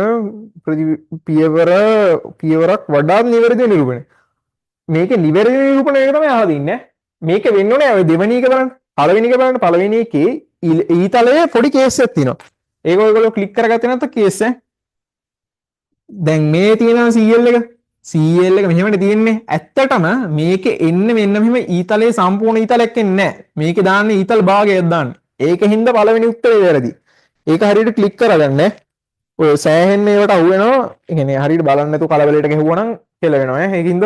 පියවරක් වඩා නිවැරදි නිරූපණය මේකේ නිවැරදි නිරූපණය එක තමයි අහලා තින්නේ මේක වෙන්න ඕනේ ඔය දෙවෙනි එක බලන්න පළවෙනි එකේ ඊතලයේ පොඩි කේස් එකක් තියෙනවා ඒක ඔයගොල්ලෝ ක්ලික් කරගත්තේ නැත්නම් කේස් එක දැන් මේ තියෙනවා CL එක මෙහෙමනේ තියෙන්නේ ඇත්තටම මේකේ එන්නේ මෙන්න මෙහෙම ඊතලයේ සම්පූර්ණ ඊතලයක් එන්නේ නැහැ මේකේ දාන්නේ ඊතල භාගයක් දාන්න ඒකින්ද පළවෙනි උත්තරේ වැරදි ඒක හරියට ක්ලික් කරගන්න ඔය සෑහෙන්න ඒවට අහු වෙනවා ඒ කියන්නේ හරියට බලන්න නැතුව කලබලයට ගැහුවනම් කෙල වෙනවා ඒකින්ද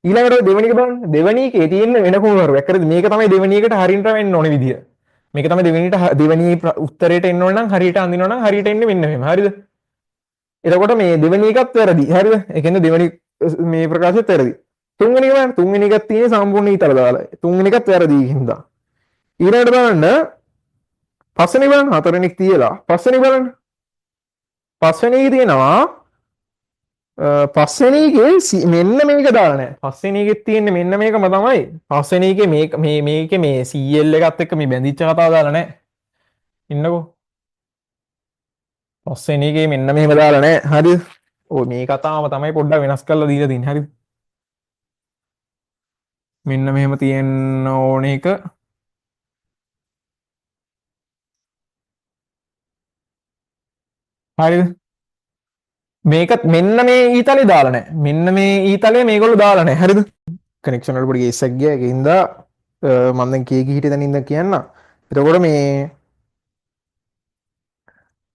ඊළඟට දෙවෙනි එක බලන්න දෙවෙනි එකේ තියෙන වෙන කුණුවරුවක් හරිද මේක තමයි දෙවෙනි එකට හරියට වෙන්න ඕනේ විදිය මේක තමයි දෙවෙනි උත්තරේට එන්න ඕන නම් හරියට අඳිනවා නම් හරියට එන්නේ මෙන්න මෙහෙම හරිද එතකොට මේ දෙවෙනි එකත් වැරදි හරිද ඒ කියන්නේ දෙවෙනි මේ ප්‍රකාශයත් වැරදි තුන්වෙනි එක බලන්න තුන්වෙනි එකත් තියෙන සම්පූර්ණ ඊතල දාලා තුන්වෙනි එකත් වැරදි හින්දා ඊළඟට බලන්න පස්වෙනි බලන්න හතරවෙනි එක තියලා පස්වෙනි බලන්න පස්වෙනි එක තියෙනවා පස්වෙනි එකේ මෙන්න මේක දාලා නැහැ පස්වෙනි එකේ තියෙන්නේ මෙන්න මේකම තමයි පස්වෙනි එකේ මේකේ මේ CL එකත් එක්ක මේ බැඳිච්ච කතාව දාලා නැහැ ඉන්නකෝ පස්වෙනි එකේ මෙන්න මෙහෙම දාලා නැහැ හරිද ඔය මේ කතාවම තමයි පොඩ්ඩක් වෙනස් කරලා දීලා තින්නේ හරිද මෙන්න මෙහෙම තියෙන්න ඕන එක හරිද මේකත් මෙන්න මේ ඊතලේ දාලා නැහැ මෙන්න මේ ඊතලේ මේගොල්ලෝ දාලා නැහැ හරිද කනෙක්ෂන් වල පොඩි කේස් එකක් ගියා ඒකින්ද මම දැන් කී හිටිය තැනින්ද කියන්න එතකොට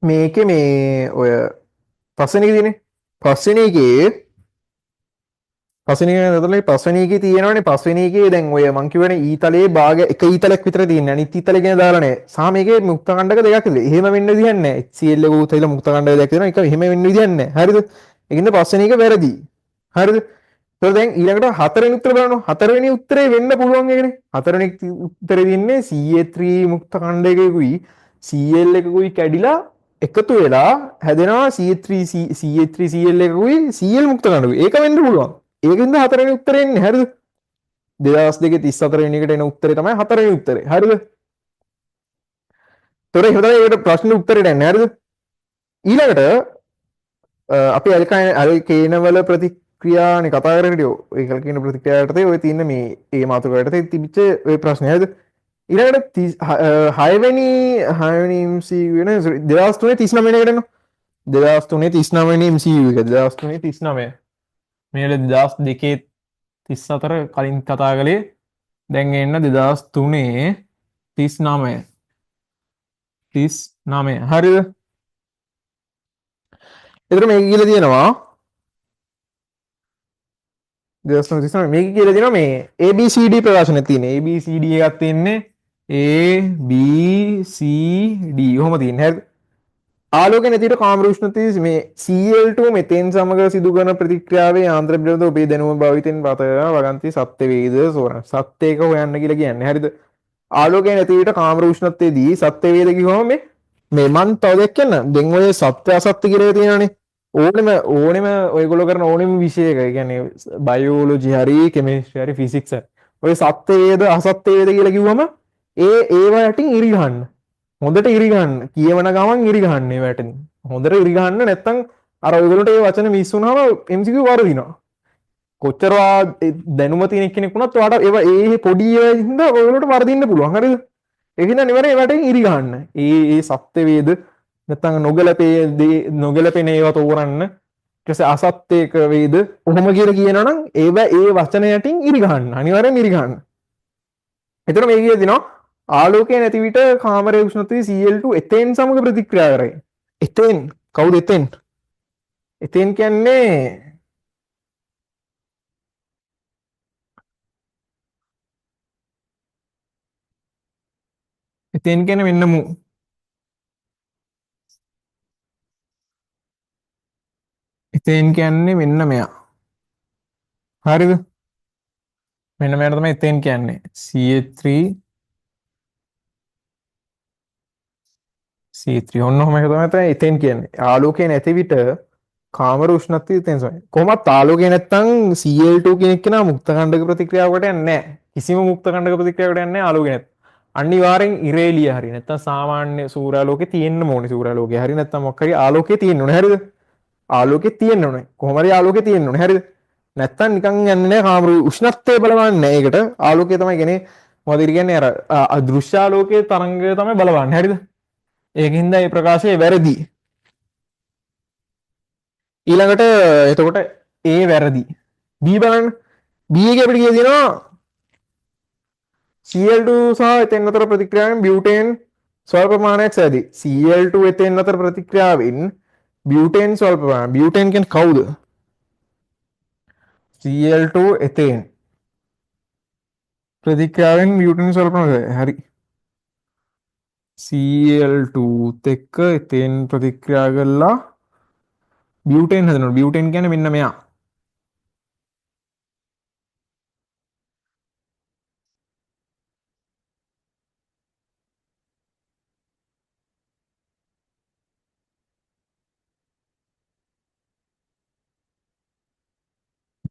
මේකේ මේ ඔය පස්වෙනි එකේ තියෙන්නේ පස්වෙනි එකේ තියෙනවනේ පස්වෙනි එකේ දැන් ඔය මං කියවනේ ඊතලයේ භාග එක ඊතලයක් විතර තියෙන්නේ අනිත් ඊතලේ ගැන දාලා නැහැ සහ මේකේ මුක්ත කණ්ඩක දෙකක් ඉතින් එහෙම වෙන්න විදිහක් නැහැ HCl එක උතයිල මුක්ත කණ්ඩක දෙකක් තියෙනවා ඒක එහෙම වෙන්න විදිහක් නැහැ හරිද ඒකින්ද පස්වෙනි එක වැරදි හරිද ඒතකොට දැන් ඊළඟට හතරවෙනි උත්තරේ බලන්න හතරවෙනි උත්තරේ වෙන්න පුළුවන් එකනේ හතරවෙනි උත්තරේ තියෙන්නේ CH3 මුක්ත කණ්ඩකයකුයි Cl එකකුයි කැඩිලා එකතු වෙලා හැදෙනවා CH3Cl එකකුයි Cl මුක්ත කණ්ඩකුයි ඒක වෙන්න පුළුවන් ඒකින්ද හතරවෙනි උත්තරේ එන්නේ හරිද 2002 34 වෙනි එකට එන උත්තරේ තමයි හතරවෙනි උත්තරේ හරිද තොර එහෙම තමයි ඒකට ප්‍රශ්න උත්තරේ නැහැ හරිද? ඊළඟට අපි අල්කේනවල ප්‍රතික්‍රියානේ කතා කරන්නේ ඔය අල්කේන ප්‍රතික්‍රියාවටදී ඔය තියෙන මේ ඒ මාතෘකාවටදී තිබිච්ච ඔය ප්‍රශ්නේ හරිද? ඊළඟට 6වෙනි MCU වෙන 2003 39 එකට එනවා. 2003 39 MCU එක 2003 39 මේල 2002 34 කලින් කතා කළේ දැන් එන්න 2003 39 39 හරිද? එතකොට මේක කියලා තියෙනවා 2003 39 මේක කියලා තියෙනවා මේ ABCD ප්‍රකාශන තියෙන ABCD එකක් තියෙන්නේ ABCD ඔහොම තියෙන්නේ හරිද? ආලෝක නැතිට කාම රුෂ්ණතිය මේ Cl2 මෙතෙන් සමග සිදු කරන ප්‍රතික්‍රියාවේ යාන්ත්‍ර පිළිබඳ ඔබේ දැනුම භාවිතෙන් පතන වගන්ති සත්‍ය වේද සෝරන සත්‍ය එක හොයන්න කියලා කියන්නේ හරිද? ආලෝකය නැති විට කාම රුෂ්ණත්වයේදී සත්‍ය වේද කිව්වම මේ මන් තව දෙයක් කියන්න. දැන් ඔය සත්‍ය අසත්‍ය කියලා තියෙනවානේ. ඕනෙම ඔයගොල්ලෝ කරන ඕනෙම විෂයක ඒ කියන්නේ බයෝලොජි හරි කෙමිස්ට්‍රි හරි ෆිසික්ස් හරි ඔය සත්‍ය වේද අසත්‍ය වේද කියලා කිව්වම ඒවා යටින් ඉරි ගන්න. හොඳට ඉරි ගන්න. කියවන ගමන් ඉරි ගන්න ඒවට. හොඳට ඉරි ගන්න නැත්නම් අර ඔයගොල්ලන්ට ඒ වචන මිස් වුණාම MCQ වරදිනවා. කොච්චර දැනුම තියෙන කෙනෙක් වුණත් ඔයාලට ඒවා ඒ පොඩි ඒවා හින්දා ඔයගොල්ලන්ට වරදින්න පුළුවන්. හරිද? ඒක හින්දා නිවැරදි ඒවට ඉරි ගන්න. ඒ සත්‍ය වේද නැත්නම් නොගැලපෙන ඒවා තෝරන්න. ඊට පස්සේ අසත්‍යක වේද ඔහොම කියලා කියනවනම් ඒවා ඒ වචන යටින් ඉරි ගන්න. අනිවාර්යෙන්ම ඉරි ගන්න. එතන මේ කිය දිනවා ආලෝකය නැති විට කාමරයේ උෂ්ණත්වය Cl2 එතෙන් සමග ප්‍රතික්‍රියා කරයි. එතෙන් කවුද එතෙන්? එතෙන් කියන්නේ එතෙන් කියන්නේ මෙන්න මු. එතෙන් කියන්නේ මෙන්න මෙයා. හරිද? මෙන්න මෙයාට තමයි එතෙන් කියන්නේ. C3 ඔන්න ඔහොම එක තමයි එතෙන් කියන්නේ. ආලෝකය නැති විට කාමර උෂ්ණත්වය එතෙන් සමයි. කොහොමත් ආලෝකය නැත්තම් Cl2 කෙනෙක් කෙනා මුක්ත කණ්ඩක ප්‍රතික්‍රියාවකට යන්නේ නැහැ. කිසිම මුක්ත කණ්ඩක ප්‍රතික්‍රියාවකට යන්නේ නැහැ ආලෝකය නැත්නම්. අනිවාර්යෙන් ඉරේලිය හරි නැත්තම් සාමාන්‍ය සූර්යාලෝකේ තියෙන්න ඕනේ සූර්යාලෝකේ හරි නැත්තම් මොකක් හරි ආලෝකයේ තියෙන්න ඕනේ හරිද? ආලෝකයේ තියෙන්න ඕනේ. කොහොම හරි ආලෝකයේ තියෙන්න ඕනේ හරිද? නැත්තම් නිකන් යන්නේ නැහැ කාමර උෂ්ණත්වය බලවන්නේ නැහැ. ඒකට ආලෝකය තමයි කියන්නේ මොකද කියන්නේ අර අදෘශ්‍යාලෝකයේ තරංගය තමයි බලවන්නේ හරිද? ඒකින්ද මේ ප්‍රකාශය වැරදි. ඊළඟට එතකොට A වැරදි. B බලන්න. B එකේ අපිට කියලා තියෙනවා Cl2 සහ එතෙන් අතර ප්‍රතික්‍රියාවෙන් බියුටේන් ස්වල්ප ප්‍රමාණයක් සෑදී. Cl2 එතෙන් අතර ප්‍රතික්‍රියාවෙන් බියුටේන් ස්වල්ප ප්‍රමාණයක්. බියුටේන් කියන්නේ කවුද? Cl2 එතෙන් ප්‍රතික්‍රියාවෙන් බියුටේන් ස්වල්ප ප්‍රමාණයක්. හරි. Cl2 එක්ක එතෙන් ප්‍රතික්‍රියා කරලා බියුටේන් හදනවා. බියුටේන් කියන්නේ මෙන්න මෙයා.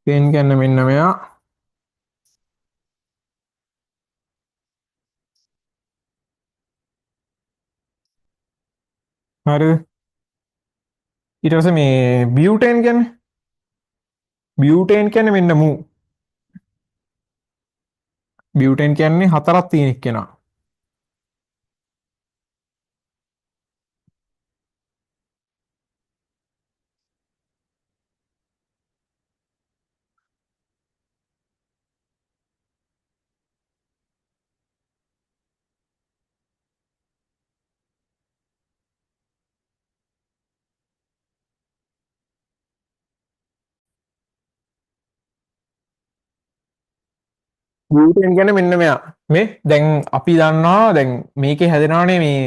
එතෙන් කියන්නේ මෙන්න මෙයා. හරිද? ඊට පස්සේ මේ බියුටේන් කියන්නේ මෙන්න මු. බියුටේන් කියන්නේ හතරක් තියෙන එක්කෙනා. බියුටේන් කියන්නේ මෙන්න මෙයා. මේ දැන් අපි දන්නවා දැන් මේකේ හැදෙනවානේ මේ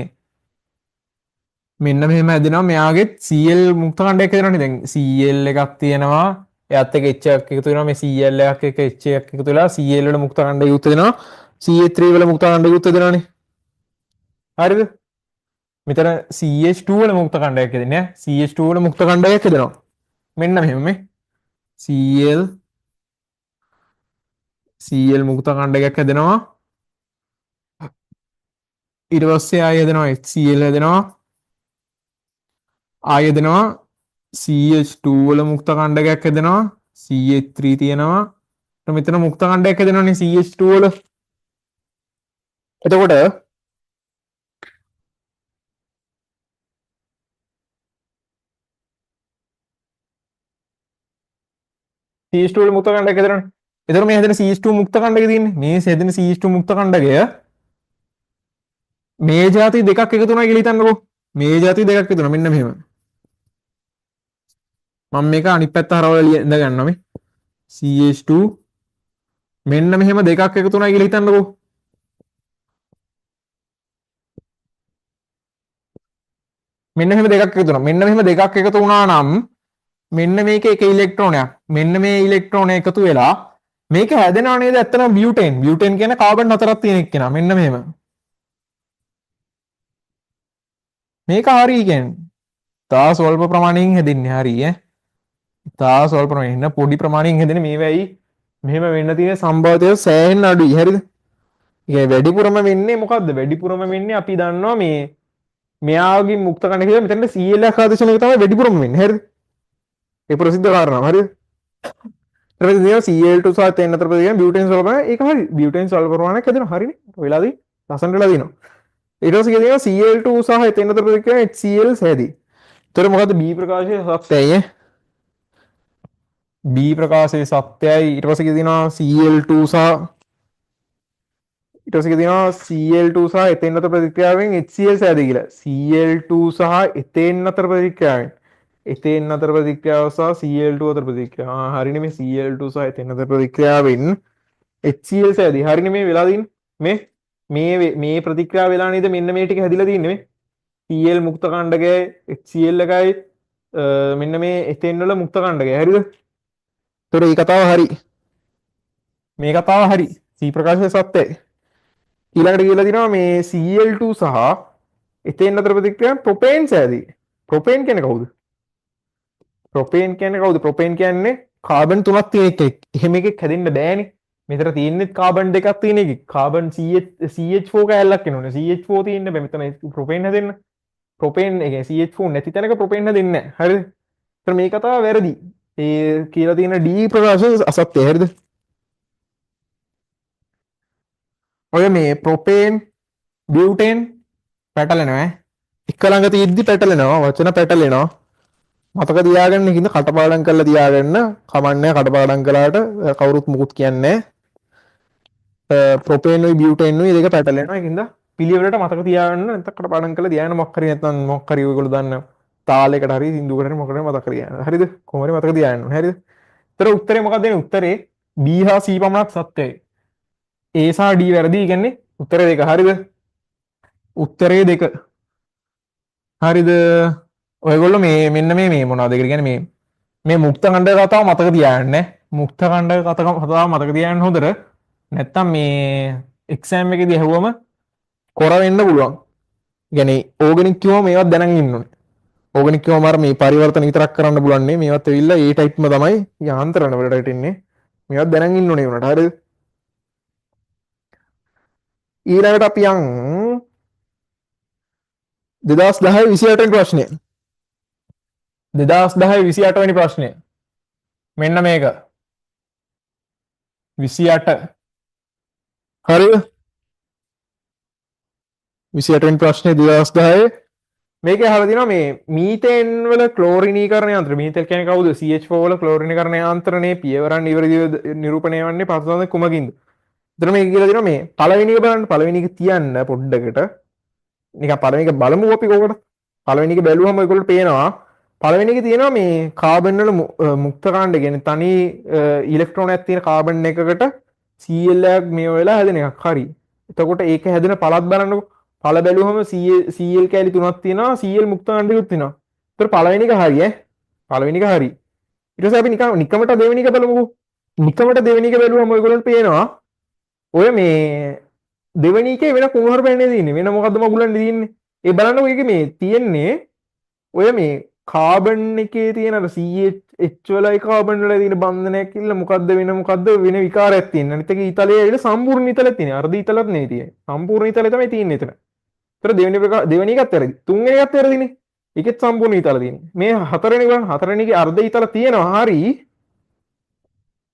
මෙන්න මෙහෙම හැදෙනවා මෙයාගෙත් Cl මුක්ත කණ්ඩයක් හැදෙනවානේ දැන් Cl එකක් තියෙනවා එයත් එක්ක H එකක් එකතු වෙනවා මේ Cl එකක් එක්ක H එකක් එකතු වෙලා Cl වල මුක්ත කණ්ඩයක් යුක්ත වෙනවා CH3 වල මුක්ත කණ්ඩයක් යුක්ත වෙනවානේ හරිද මෙතන CH2 වල මුක්ත කණ්ඩයක් හැදෙන්නේ CH2 වල මුක්ත කණ්ඩයක් හැදෙනවා මෙන්න මෙහෙම මේ Cl මුක්ත කණ්ඩයක් හැදෙනවා ඊට පස්සේ ආයෙ හදනවා HCl හදනවා ආයෙ හදනවා CH2 වල මුක්ත කණ්ඩකයක් හදනවා CH3 තියෙනවා මෙතන මුක්ත කණ්ඩයක් හදනවානේ CH2 වල එතකොට CH2 වල මුක්ත කණ්ඩයක් හදනවානේ එතකොට මේ හදන CH2 මුක්ත කණ්ඩකය තියෙන්නේ මේ හදන CH2 මුක්ත කණ්ඩකය මේ જાති දෙකක් එකතු වුණා කියලා හිතන්නකෝ මේ જાති දෙකක් එකතු වුණා මෙන්න මෙහෙම මම මේක අනිත් පැත්ත හරවලා ඉඳ ගන්නවා මේ CH2 මෙන්න මෙහෙම දෙකක් එකතු වුණා කියලා හිතන්නකෝ මෙන්න මෙහෙම දෙකක් එකතු වුණා මෙන්න මෙහෙම දෙකක් එකතු වුණා නම් මෙන්න මේක එක ඉලෙක්ට්‍රෝනයක් මෙන්න මේ ඉලෙක්ට්‍රෝන එකතු වෙලා මේක හැදෙනව නේද ඇත්තටම බියුටේන් බියුටේන් කියන්නේ කාබන් හතරක් තියෙන එක්කෙනා මෙන්න මෙහෙම මේක හරි කියන්නේ තා ස්වල්ප ප්‍රමාණයෙන් හැදෙන්නේ හරි ඈ තා ස්වල්ප ප්‍රමාණයෙන් පොඩි ප්‍රමාණයෙන් හැදෙන්නේ මේ වෙයි මෙහෙම වෙන්න තියෙන සම්භාවිතය සෑහෙන අඩුයි හරිද ඒ වැඩිපුරම වෙන්නේ මොකද්ද වැඩිපුරම වෙන්නේ අපි දන්නවා මේ මෙයාගේ මුක්ත කණ්ඩ කියලා මෙතන CL එක ආදේශන එක තමයි වැඩිපුරම වෙන්නේ හරිද ඒ ප්‍රසිද්ධ කාරණා හරිද ඊට පස්සේ තියෙනවා Cl2 සහ ethane අතර ප්‍රතික්‍රියාවෙන් බියුටේන් ස්වල්ප ප්‍රමාණයක් ඒක හරි බියුටේන් ස්වල්ප ප්‍රමාණයක් හැදෙනවා හරිනේ වෙලාදී ලස්සනට වෙලා දිනවා ඊට පස්සේ කියනවා Cl2 සහ ethane අතර ප්‍රතික්‍රියාවෙන් HCl සෑදී එතකොට මොකද්ද B ප්‍රකාශයේ සත්‍යයි B ප්‍රකාශයේ සත්‍යයි ඊට පස්සේ කියනවා Cl2 සහ ඊට පස්සේ කියනවා Cl2 සහ ethane අතර ප්‍රතික්‍රියාවෙන් HCl සෑදී කියලා Cl2 සහ ethane අතර ප්‍රතික්‍රියාවෙන් ethane අතර ප්‍රතික්‍රියාව සහ Cl2 අතර ප්‍රතික්‍රියාව හරිනේ මේ Cl2 සහ ethane අතර ප්‍රතික්‍රියාවෙන් HCl සෑදී හරිනේ මේ වෙලා තින්නේ මේ ප්‍රතික්‍රියාව වෙලා නේද මෙන්න මේ ටික හැදිලා තින්නේ මේ Cl මුක්ත කණ්ඩකය HCl එකයි මෙන්න මේ ethane වල මුක්ත කණ්ඩකය හරිද ඒතර මේ කතාව හරි මේ කතාව හරි C ප්‍රකාශය සත්‍යයි ඊළඟට කියලා දිනවා මේ Cl2 සහ ethane අතර ප්‍රතික්‍රියාවෙන් ප්‍රොපේන් සෑදී ප්‍රොපේන් කියන්නේ කවුද ප්‍රොපේන් කියන්නේ කවුද ප්‍රොපේන් කියන්නේ කාබන් තුනක් තියෙන එකෙක් එහෙම එකෙක් හැදෙන්න බෑනේ මෙතන තියෙන්නේ කාබන් දෙකක් තියෙන එකෙක් කාබන් CH4 කැලලක් එනෝනේ CH4 තියෙන්න බෑ මෙතන ප්‍රොපේන් හැදෙන්න ප්‍රොපේන් ඒ CH4 නැති තැනක ප්‍රොපේන් හැදෙන්නේ නැහැ හරිද ඒතර මේ කතාව වැරදි ඒ කියලා තියෙන D ප්‍රකාශය අසත්‍යයි හරිද ඔය මේ ප්‍රොපේන් බියුටේන් පැටලෙනවා එක ළඟ තියෙද්දි පැටලෙනවා වචන පැටලෙනවා මතක තියාගන්න කින්ද කටපාඩම් කරලා තියාගන්න කමන්නේ කටපාඩම් කළාට කවුරුත් මුකුත් කියන්නේ ප්‍රොපේන් උයි බියුටේන් උයි දෙක පැටලෙනවා ඒකින්ද පිළිවෙලට මතක තියාගන්න නැත්නම් කටපාඩම් කරලා තියාගන්න මොකක් හරි නැත්නම් මොකක් හරි ඔයගොල්ලෝ දන්න තාලයකට හරි සින්දුවකට හරි මොකකට මතක තියාගන්න හරිද කොහොම හරි මතක තියාගන්න ඕනේ හරිද ඒතර උත්තරේ මොකක්ද එන්නේ උත්තරේ B හා C පමණක් සත්‍යයි A සහ D වැරදි කියන්නේ උත්තරේ දෙක හරිද උත්තරේ දෙක හරිද ඔයගොල්ලෝ මේ මෙන්න මේ මොනවද කියන්නේ මේ මුක්ත කණ්ඩක කතාව මතක තියාගන්න මුක්ත කණ්ඩක කතාව මතක තියාගන්න හොඳට නැත්තම් මේ එක්සෑම් එකේදී ඇහුවම කොර වෙන්න පුළුවන්. يعني ඕගනික් කිව්වම මේවත් දැනන් ඉන්න ඕනේ. ඕගනික් කිව්වම අර මේ පරිවර්තන විතරක් කරන්න පුළුවන් නේ මේවත් ඇවිල්ලා ඒ ටයිප්ම තමයි යාන්ත්‍රණ වලට ඉන්නේ. මේවත් දැනන් ඉන්න ඕනේ උනට හරිද? ඊළඟට අපි යන් 2010 28 වෙනි ප්‍රශ්නය 2010 28 වෙනි ප්‍රශ්නය මෙන්න මේක 28 හරිද 28 වෙනි ප්‍රශ්නේ 2010 මේකේ අහලා තියෙනවා මේ මීතේන් වල ක්ලෝරිනීකරණ යන්ත්‍ර මීතේන් කියන්නේ කවුද CH4 වල ක්ලෝරිනීකරණ යන්ත්‍රනේ පියවරන් නිවැරදිව නිරූපණය වන්නේ පසුතැවෙන කුමකින්ද? එතන මේක කියලා තියෙනවා මේ පළවෙනි එක බලන්න පළවෙනි එක තියන්න පොඩ්ඩකට නිකන් පළවෙනි එක බලමු අපි කොහොමද පළවෙනි එක බැලුවම ඔයගොල්ලෝ පේනවා පළවෙනි එකේ තියෙනවා මේ කාබන් වල මුක්ත කාණ්ඩ කියන්නේ තනි ඉලෙක්ට්‍රෝනයක් තියෙන කාබන් එකකට Cl එකක් මේ වෙලාව හැදෙන එකක් හරි එතකොට ඒක හැදෙන පළත් බලන්නකො පළ බැලුවම Cl කැලි තුනක් තියෙනවා Cl මුක්ත කාණ්ඩයකුත් තියෙනවා ඒතර පළවෙනි එක හරි පළවෙනි එක හරි ඊට පස්සේ අපි නිකමට දෙවෙනි එක බලමුකෝ නිකමට දෙවෙනි එක බැලුවම ඔයගොල්ලන්ට පේනවා ඔය මේ දෙවෙනි එකේ වෙන කුණුහරුප එන්නේ තියෙන්නේ වෙන මොකද්ද මගුලන්නේ තියෙන්නේ ඒ බලන්නකො ඒකේ මේ තියෙන්නේ ඔය මේ කාබන් එකේ තියෙන අර CH වලයි කාබන් වලයි තියෙන බන්ධනයක් කියලා මොකද්ද වෙන විකාරයක් තියෙන අනිත් එකේ ඊතලයේ ඇවිල්ලා සම්පූර්ණ ඊතලයක් තියෙන අර්ධ ඊතලත් නෙවෙයි තියෙන්නේ සම්පූර්ණ ඊතලය තමයි තියෙන්නේ එතන ඒතර දෙවෙනි එකත් වැරදි. තුන්වෙනි එකත් වැරදිනේ. ඒකෙත් සම්පූර්ණ ඊතල තියෙන්නේ. මේ හතරවෙනි බලන්න හතරවෙනි එකේ අර්ධ ඊතල තියෙනවා. හරි.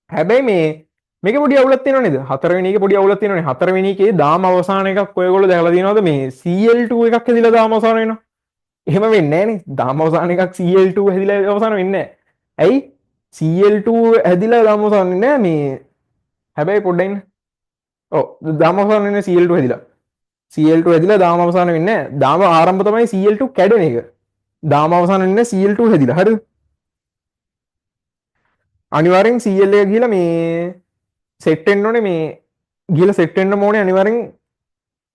හැබැයි මේක පොඩි අවුලක් තියෙනව නේද? හතරවෙනි එකේ පොඩි අවුලක් තියෙනවනේ. හතරවෙනි එකේ දාම අවසාන එකක් ඔයගොල්ලෝ දැකලා තියෙනවද? මේ Cl2 එකක් හැදිලා දාම අවසාන වෙනවා. එහෙම වෙන්නේ නැහනේ. දාම අවසාන එකක් Cl2 හැදිලා අවසාන වෙන්නේ නැහැ. ඇයි? Cl2 හැදිලා දාම අවසාන වෙන්නේ නැහැ. මේ හැබැයි පොඩ්ඩක් ඉන්න. ඔව් දාම අවසාන වෙන්නේ Cl2 හැදිලා. Cl2 හැදිලා දාම අවසාන වෙන්නේ නැහැ. දාම ආරම්භ තමයි Cl2 කැඩෙන එක. දාම අවසාන වෙන්නේ Cl2 හැදිලා. හරිද? අනිවාර්යෙන් Cl එක ගිහලා මේ සෙට් වෙන්න ඕනේ මේ ගිහලා සෙට් වෙන්න ඕනේ අනිවාර්යෙන්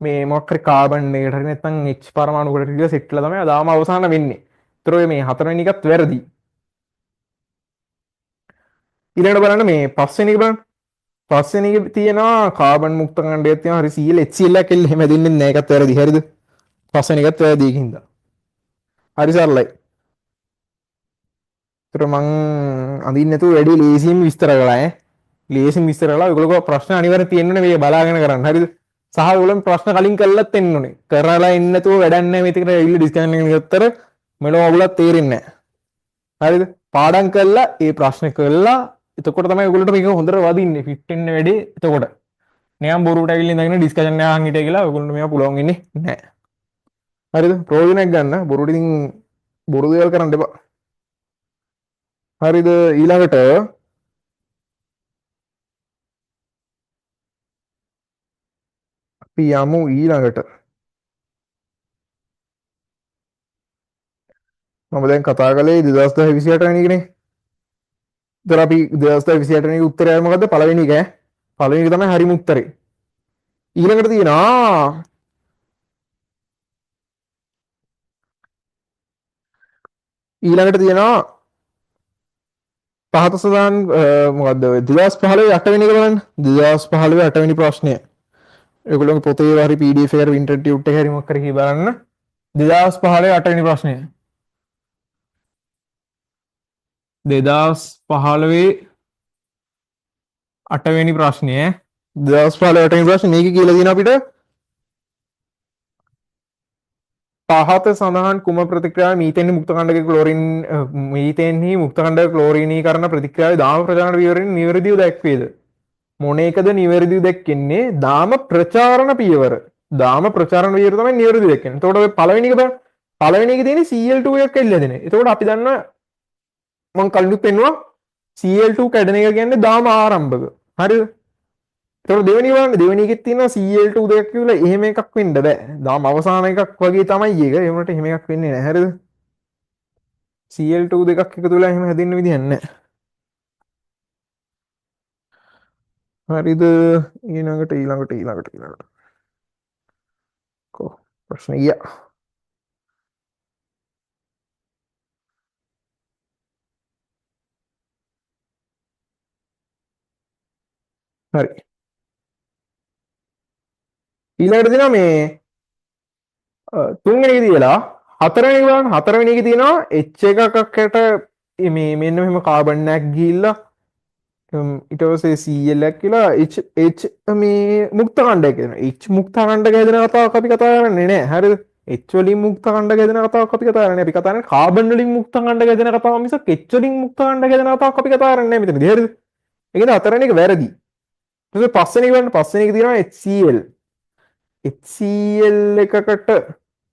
මේ මොකක් හරි කාබන් එකකට හරි නැත්නම් H පරමාණුකට ගිහලා සෙට් වෙලා තමයි දාම අවසාන වෙන්නේ. ඒතර ඔය මේ හතරවෙනි එකත් වැරදි. ඊළඟට බලන්න මේ පස්වෙනි එක බලන්න. පස්වෙනි එකේ තියෙනවා කාබන් මුක්ත කණ්ඩයක් තියෙනවා. හරි Cl HCl එකක් එල්ල එහෙම දෙන්නේ නැහැ. ඒකත් වැරදි. හරිද? පස්වෙනි එකත් වැරදි ඒකින්ද. හරි සරලයි. ඒතර මං අඳින්න නැතුව වැඩි ලේසියෙන් විස්තර කළා ඈ. ලේසියෙන් විස්තර කළා. ඔයගොල්ලෝ ප්‍රශ්න අනිවාර්යෙන් තියෙන්නේ මේ බලාගෙන කරන්න. හරිද? සහ ඔයගොල්ලෝ ප්‍රශ්න කලින් කළත් එන්න ඕනේ. කරලා එන්න නැතුව වැඩක් නැහැ මේකට ඇවිල්ලා ඩිස්කෂන් එකක් ගත්තර මෙලෝ ඔයගොල්ලෝ තේරෙන්නේ නැහැ. හරිද? පාඩම් කළා ඒ ප්‍රශ්න කළා එතකොට තමයි ඔයගොල්ලන්ට මේක හොඳට වදින්නේ ෆිට වෙන්න වැඩි. එතකොට නිකන් බොරුවට ඇවිල්ලා ඉඳගෙන ඩිස්කෂන් එකක් අහන් හිටිය කියලා ඔයගොල්ලන්ට මේවා පුළුවන් වෙන්නේ නැහැ. හරිද? ප්‍රයෝජනයක් ගන්න. බොරුවට ඉතින් බොරු දේවල් කරන්න එපා. හරිද? ඊළඟට අපි යමු ඊළඟට. මම දැන් කතා කළේ 2028 වෙනි එකනේ. ඉතින් අපි 2028 වෙනි උත්තරය මොකද්ද? පළවෙනි එක ඈ. පළවෙනි එක තමයි හරිම උත්තරේ. ඊළඟට තියෙනවා පහත සදාන් මොකද්ද 2015 8 වෙනි එක බලන්න. 2015 8 වෙනි ප්‍රශ්නය. ඒගොල්ලෝගේ පොතේ හරි PDF එකේ හරි ඉන්ටර්ටියුට් එකේ හරි මොකක් හරි කී බලන්න. 2015 8 වෙනි ප්‍රශ්නය. 2015 8 වෙනි ප්‍රශ්නය. 2015 8 වෙනි ප්‍රශ්නේ මේක කියලා දින අපිට පහත සඳහන් කුම ප්‍රතික්‍රියාව මීතේනි මුක්ත කණ්ඩකයේ ක්ලෝරින් මීතේනි මුක්ත කණ්ඩක ක්ලෝරිනීකරණ ප්‍රතික්‍රියාවේ දාම ප්‍රචාරණ පියවරෙන් නිවැරදිව දැක්වේද? මොන එකද නිවැරදිව දැක්කන්නේ? දාම ප්‍රචාරණ පියවර. දාම ප්‍රචාරණ පියවර තමයි නිවැරදිව දැක්කන්නේ. එතකොට ඔය පළවෙනි එක බලන්න. පළවෙනි එකේ තියෙන්නේ Cl2 එකක් එල්ල දෙන. එතකොට අපි දන්නවා මම කලිනුත් පෙන්නුවා Cl2 කැඩෙන එක කියන්නේ දාම ආරම්භක. හරිද? ඒතකොට දෙවෙනි බලන්න දෙවෙනි එකෙත් තියෙනවා Cl2 දෙකක් කියලා එහෙම එකක් වෙන්න බෑ. දාම අවසාන එකක් වගේ තමයි ඒක. ඒ වුණාට එහෙම එකක් වෙන්නේ නැහැ. හරිද? Cl2 දෙකක් එකතු වෙලා එහෙම හැදෙන්න විදිහක් නැහැ. හරිද? ඊළඟට කො ප්‍රශ්න ගියා. හරි. ඊළඟට දෙනවා මේ තුන්වෙනි එක තියලා හතරවෙනි එක බලන්න. හතරවෙනි එකේ තියෙනවා H එකකට මේ මෙන්න මෙහෙම කාබන් එකක් ගිහිල්ලා ඊට පස්සේ Cl එකක් කියලා H මේ මුක්ත කණ්ඩයක් කියනවා. H මුක්ත කණ්ඩක හැදෙන කතාවක් අපි කතා කරන්නේ නැහැ. හරිද? H වලින් මුක්ත කණ්ඩක හැදෙන කතාවක් අපි කතා කරන්නේ. අපි කතා කරන්නේ කාබන් වලින් මුක්ත කණ්ඩක හැදෙන කතාවක් මිසක් H වලින් මුක්ත කණ්ඩක හැදෙන කතාවක් අපි කතා කරන්නේ නැහැ මෙතනදී. හරිද? ඒකද හතරවෙනි එක වැරදි. ඊට පස්සේ පස්වෙනි එක බලන්න. පස්වෙනි එක තියෙනවා HCl. HCl එකකට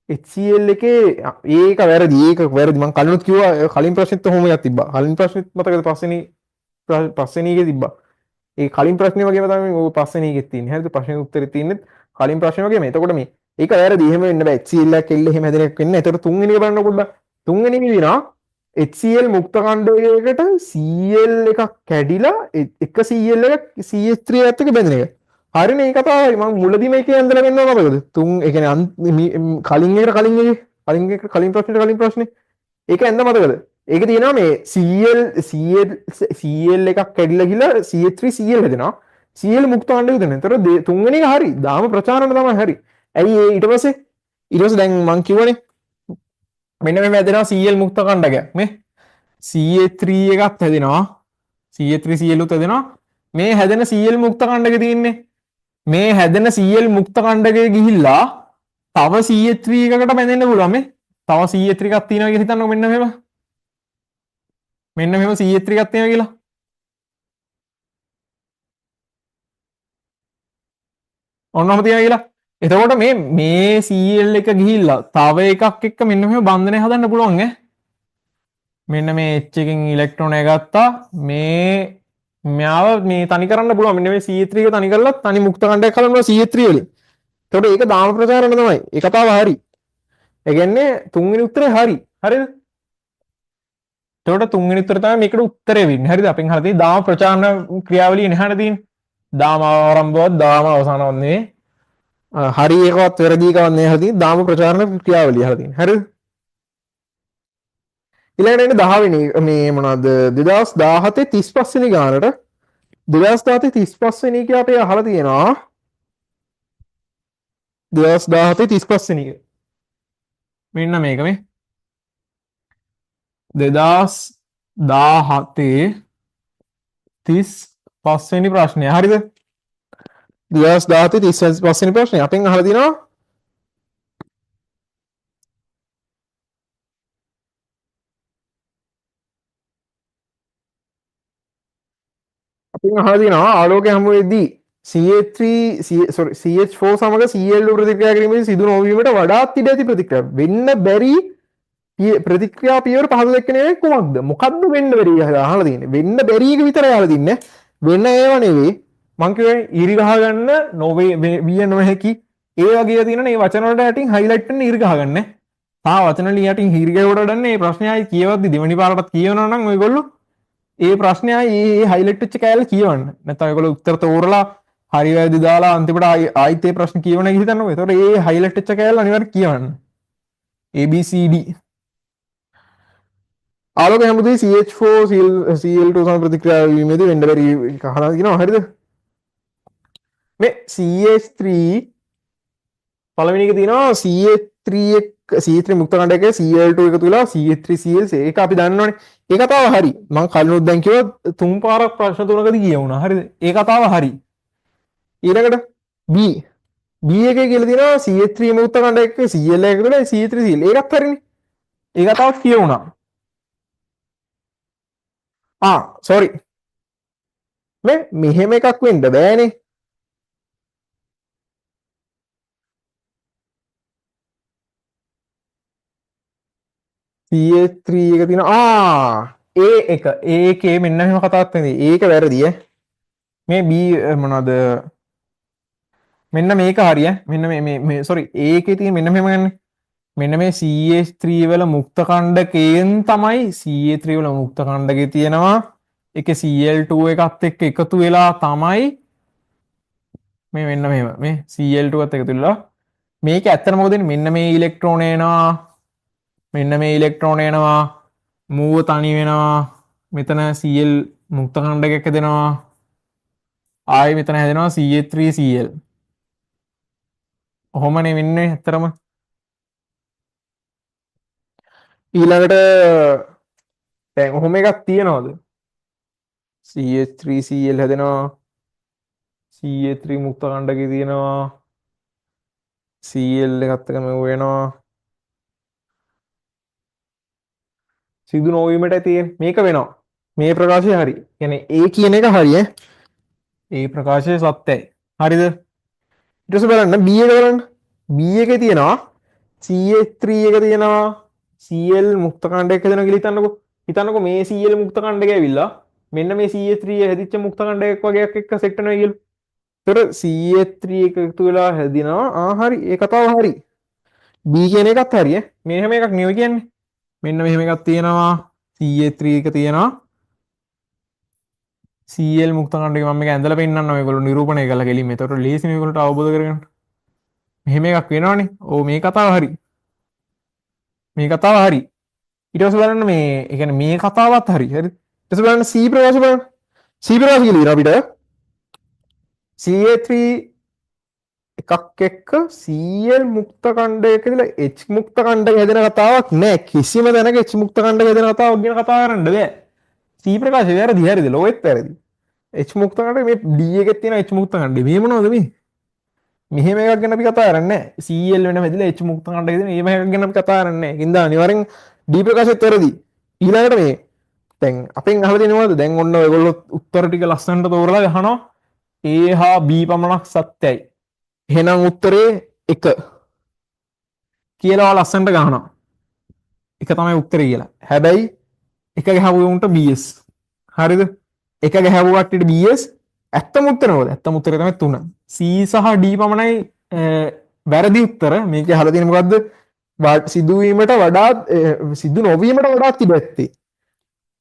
HCl එකේ ඒක වැරදි. ඒක වැරදි. මම කලිනුත් කිව්වා කලින් ප්‍රශ්නෙත් ඔහොම එකක් තිබ්බා. කලින් ප්‍රශ්නෙත් මතකද පස්වෙනි එකේ තිබ්බා. ඒ කලින් ප්‍රශ්නේ වගේම තමයි ඔය පස්වෙනි එකේ තියෙන්නේ. හරිද? ප්‍රශ්නේ උත්තරේ තියෙන්නේ කලින් ප්‍රශ්නේ වගේම. එතකොට මේ ඒක වැරදි. එහෙම වෙන්න බෑ. HCl එකක් එල්ල එහෙම හැදෙන එකක් වෙන්නේ නැහැ. එතකොට තුන්වෙනි එක බලන්න පොඩ්ඩක්. තුන්වෙනි එකේ දිනවා HCl මුක්ත කණ්ඩයකට Cl එකක් කැඩිලා එක Cl එකක් CH3 එකත් එක්ක බැඳෙන එක. හරිනේ මේ කතාවයි මම මුලදී මේකේ ඇඳලා වෙන්නවා මොකද? තුන් ඒ කියන්නේ කලින් ප්‍රශ්නේ ඒක ඇඳ මතකද? ඒක තියෙනවා මේ Cl එකක් කැඩිලා ගිහලා CH3 Cl හැදෙනවා. Cl මුක්ත කණ්ඩය දෙන. ඒතර තුන්වෙනි එක හරි. දාම ප්‍රචාරණ තමයි හරි. ඇයි ඒ ඊට පස්සේ දැන් මං කිව්වනේ මෙන්න මේ හැදෙනවා Cl මුක්ත කණ්ඩකයක්. මේ CH3 එකක් හැදෙනවා. CH3 Cl උත් හැදෙනවා. මේ හැදෙන Cl මුක්ත කණ්ඩක තියෙන්නේ මේ හැදෙන Cl මුක්ත කණ්ඩකය ගිහිල්ලා තව CH3 එකකට බැඳෙන්න පුළුවන් මේ. තව CH3 එකක් තියෙනවා කියලා හිතන්නකො මෙන්න මෙහෙම. මෙන්න මෙහෙම CH3 එකක් තියෙනවා කියලා. ඔන්නම තියෙනවා කියලා. එතකොට මේ Cl එක ගිහිල්ලා තව එකක් එක්ක මෙන්න මෙහෙම බන්ධනය හදන්න පුළුවන් ඈ. මෙන්න මේ H එකෙන් ඉලෙක්ට්‍රෝනය ගත්තා. මේ මෙයාව මේ තනි කරන්න පුළුවන්. මෙන්න මේ CH3 එක තනි කරලා තනි මුක්ත කණ්ඩයක් හදනවා CH3 වලින්. එතකොට ඒක දාම ප්‍රචාරණ තමයි. ඒ කතාව හරි. ඒ කියන්නේ තුන්වෙනි උත්තරේ හරි. හරිද? එතකොට තුන්වෙනි උත්තරේ තමයි මේකට උත්තරේ වෙන්නේ. හරිද? අපෙන් අහලා තියෙන්නේ දාම ප්‍රචාරණ ක්‍රියාවලිය නහන තියෙන්නේ. දාම ආරම්භවත් දාම අවසානවත් නෙවෙයි. හරි එකවත් වැරදි එකවත් නෙවෙයි අහලා තියෙන්නේ. දාම ප්‍රචාරණ ක්‍රියාවලිය අහලා තියෙන්නේ. හරිද? ඊළඟට එන්නේ 10 වෙනි මේ මොනවද 2017 35 වෙනි ගානට 2017 35 වෙනි එක අපේ අහලා තියෙනවා 2017 35 වෙනි එක මෙන්න මේක මේ 2017 35 වෙනි ප්‍රශ්නය හරිද 2017 35 වෙනි ප්‍රශ්නය අපෙන් අහලා තියෙනවා අපෙන් අහලා තියෙනවා ආලෝකය හමු වෙද්දී CH4 සමග Cl2 ප්‍රතික්‍රියා කිරීමේදී සිදු නොවීමට වඩාත් ඉඩ ඇති ප්‍රතික්‍රියාව වෙන්න බැරි ප්‍රතික්‍රියා පියවර පහදා දක්වන එක කොහොමද මොකද්ද වෙන්න බැරි අහලා තියෙන්නේ වෙන්න බැරි එක විතරයි අහලා තින්නේ වෙන්න ඒව නෙවෙයි මං කියුවේ ඉරි ගහ ගන්න විය නොහැකි ඒ වගේ තියෙන මේ වචන වලට යටින් හයිලයිට් වෙන්න ඉරි ගහ ගන්න තා වචන වලින් යටින් ඉරි ගහවට වඩන්න මේ ප්‍රශ්නයයි කියවද්දි දෙවෙනි පාරටත් කියවනවා නම් ඔයගොල්ලෝ ඒ ප්‍රශ්නයයි ඒ හයිලයිට් වෙච්ච කෑල්ල කියවන්න නැත්නම් ඔයගොල්ලෝ උත්තර තෝරලා හරි වැරදි දාලා අන්තිමට ආයිත් ඒ ප්‍රශ්න කියවන එක හිතන්නකෝ එතකොට ඒ හයිලයිට් වෙච්ච කෑල්ල අනිවාර්යයෙන් කියවන්න ABCD ආලෝක හැමදේ CH4 Cl2 සම ප්‍රතික්‍රියා වීමේදී වෙන්න බැරි කහලා කියනවා හරිද මේ CH3 පළවෙනි එක තියෙනවා CH3 මුක්ත කණ්ඩයක Cl2 එකතු වෙලා CH3Cl ඒක අපි දන්නවනේ ඒ කතාව හරි මම කලිනුත් දැන් කිව්වා තුන් පාරක් ප්‍රශ්න තුනකදී කියවුණා හරිද ඒ කතාව හරි ඊළඟට B එකේ කියලා තියෙනවා CH3 මුක්ත කණ්ඩයක Cl එකතු වෙලා CH3Cl ඒකත් හරිනේ ඒ කතාවත් කියවුණා සෝරි මෙහෙම එකක් වෙන්න බෑනේ CH3 එක තියෙනවා ඒකේ මෙන්න මෙහෙම කතාවක් තියෙනවා ඒක වැරදි මේ B මොනවද මෙන්න මේක හරිය මෙන්න මේ සෝරි ඒකේ තියෙන මෙන්න මෙහෙම ගන්න මෙන්න මේ CH3 වල මුක්ත කණ්ඩකයෙන් තමයි CH3 වල මුක්ත කණ්ඩකේ තියෙනවා ඒකේ Cl2 එකත් එක්ක එකතු වෙලා තමයි මේ මෙන්න මෙහෙම මේ Cl2 එකත් එකතු වෙලා මේක ඇත්තට මොකද වෙන්නේ මෙන්න මේ ඉලෙක්ට්‍රෝන එනවා මෙන්න මේ ඉලෙක්ට්‍රෝන එනවා මූව තනි වෙනවා මෙතන Cl මුක්ත කණ්ඩකයක් හැදෙනවා ආයෙ මෙතන හැදෙනවා CH3Cl ඔහොමනේ වෙන්නේ ඇත්තටම ඊළඟට දැන් ඔහොම එකක් තියෙනවද CH3Cl හැදෙනවා CH3 මුක්ත කණ්ඩකේ තියෙනවා Cl එකත් එක්ක මෙව වෙනවා සිදු නොවීමට තියෙන මේක වෙනවා මේ ප්‍රකාශය හරි කියන්නේ ඒ කියන එක හරි ඒ ප්‍රකාශය සත්‍යයි හරිද ඊට පස්සේ බලන්න B එක බලන්න B එකේ තියෙනවා CH3 එක තියෙනවා Cl මුක්ත කණ්ඩයක් හැදෙනවා කියලා හිතන්නකෝ මේ Cl මුක්ත කණ්ඩකය ඇවිල්ලා මෙන්න මේ CH3 හැදිච්ච මුක්ත කණ්ඩයක් වගේක් එක්ක සෙට් වෙනවා කියලා. ඒතර CH3 එක එකතු වෙලා හැදිනවා. හරි ඒ කතාව හරි. B කියන එකත් හරි මෙහෙම එකක් නෙවෙයි කියන්නේ. මෙන්න මෙහෙම එකක් තියෙනවා. CH3 එක තියෙනවා. Cl මුක්ත කණ්ඩකය මම මේක ඇඳලා පෙන්නන්නම් ඔයගොල්ලෝ නිරූපණය කරලා ගෙලින්ම. ඒතර ලේසියි මේගොල්ලන්ට අවබෝධ කරගන්න. මෙහෙම එකක් වෙනවනේ. ඕ මේ කතාව හරි. මේ කතාව හරි. ඊට පස්සේ බලන්න මේ ඒ කියන්නේ මේ කතාවත් හරි. හරි. ඊට පස්සේ බලන්න C ප්‍රකාශ බලන්න. C ප්‍රකාශ කියලා අපිට CH3 එකක් එක්ක Cl මුක්ත කණ්ඩයක ඉඳලා H මුක්ත කණ්ඩක හැදෙන කතාවක් නෑ. කිසිම තැනක H මුක්ත කණ්ඩක හැදෙන කතාවක් ගැන කතා කරන්න බෑ. C ප්‍රකාශය වැරදි හරිද? ලෝයෙත් වැරදි. H මුක්ත කණ්ඩක මේ D එකේ තියෙන H මුක්ත කණ්ඩේ මේ මොනවද මේ? මෙහෙම එකක් ගැන අපි කතා කරන්නේ CL වෙන මෙදිලා H මුක්ත කණ්ඩ ගෙදෙන එහෙම එකක් ගැන අපි කතා කරන්නේ. ඒකින්ද අනිවාර්යෙන් D ප්‍රකාශයත් වැරදි. ඊළඟට මේ දැන් අපෙන් අහලා දෙනවද දැන් ඔන්න ඔයගොල්ලෝ උත්තර ටික ලස්සනට තෝරලා අහනවා A හා B පමණක් සත්‍යයි. එහෙනම් උත්තරේ 1 කියලා ලස්සනට ගහනවා. එක තමයි උත්තරේ කියලා. හැබැයි එක ගහපු උන්ට BS. හරිද? එක ගහපු කට්ටියට BS ඇත්තම උත්තරේ මොකද? ඇත්තම උත්තරේ තමයි 3. C සහ D පමණයි වැරදි උත්තර. මේකේ අහලා තියෙන්නේ මොකද්ද? සිදුවීමට වඩා සිදු නොවීමට වඩා තිබෙtti.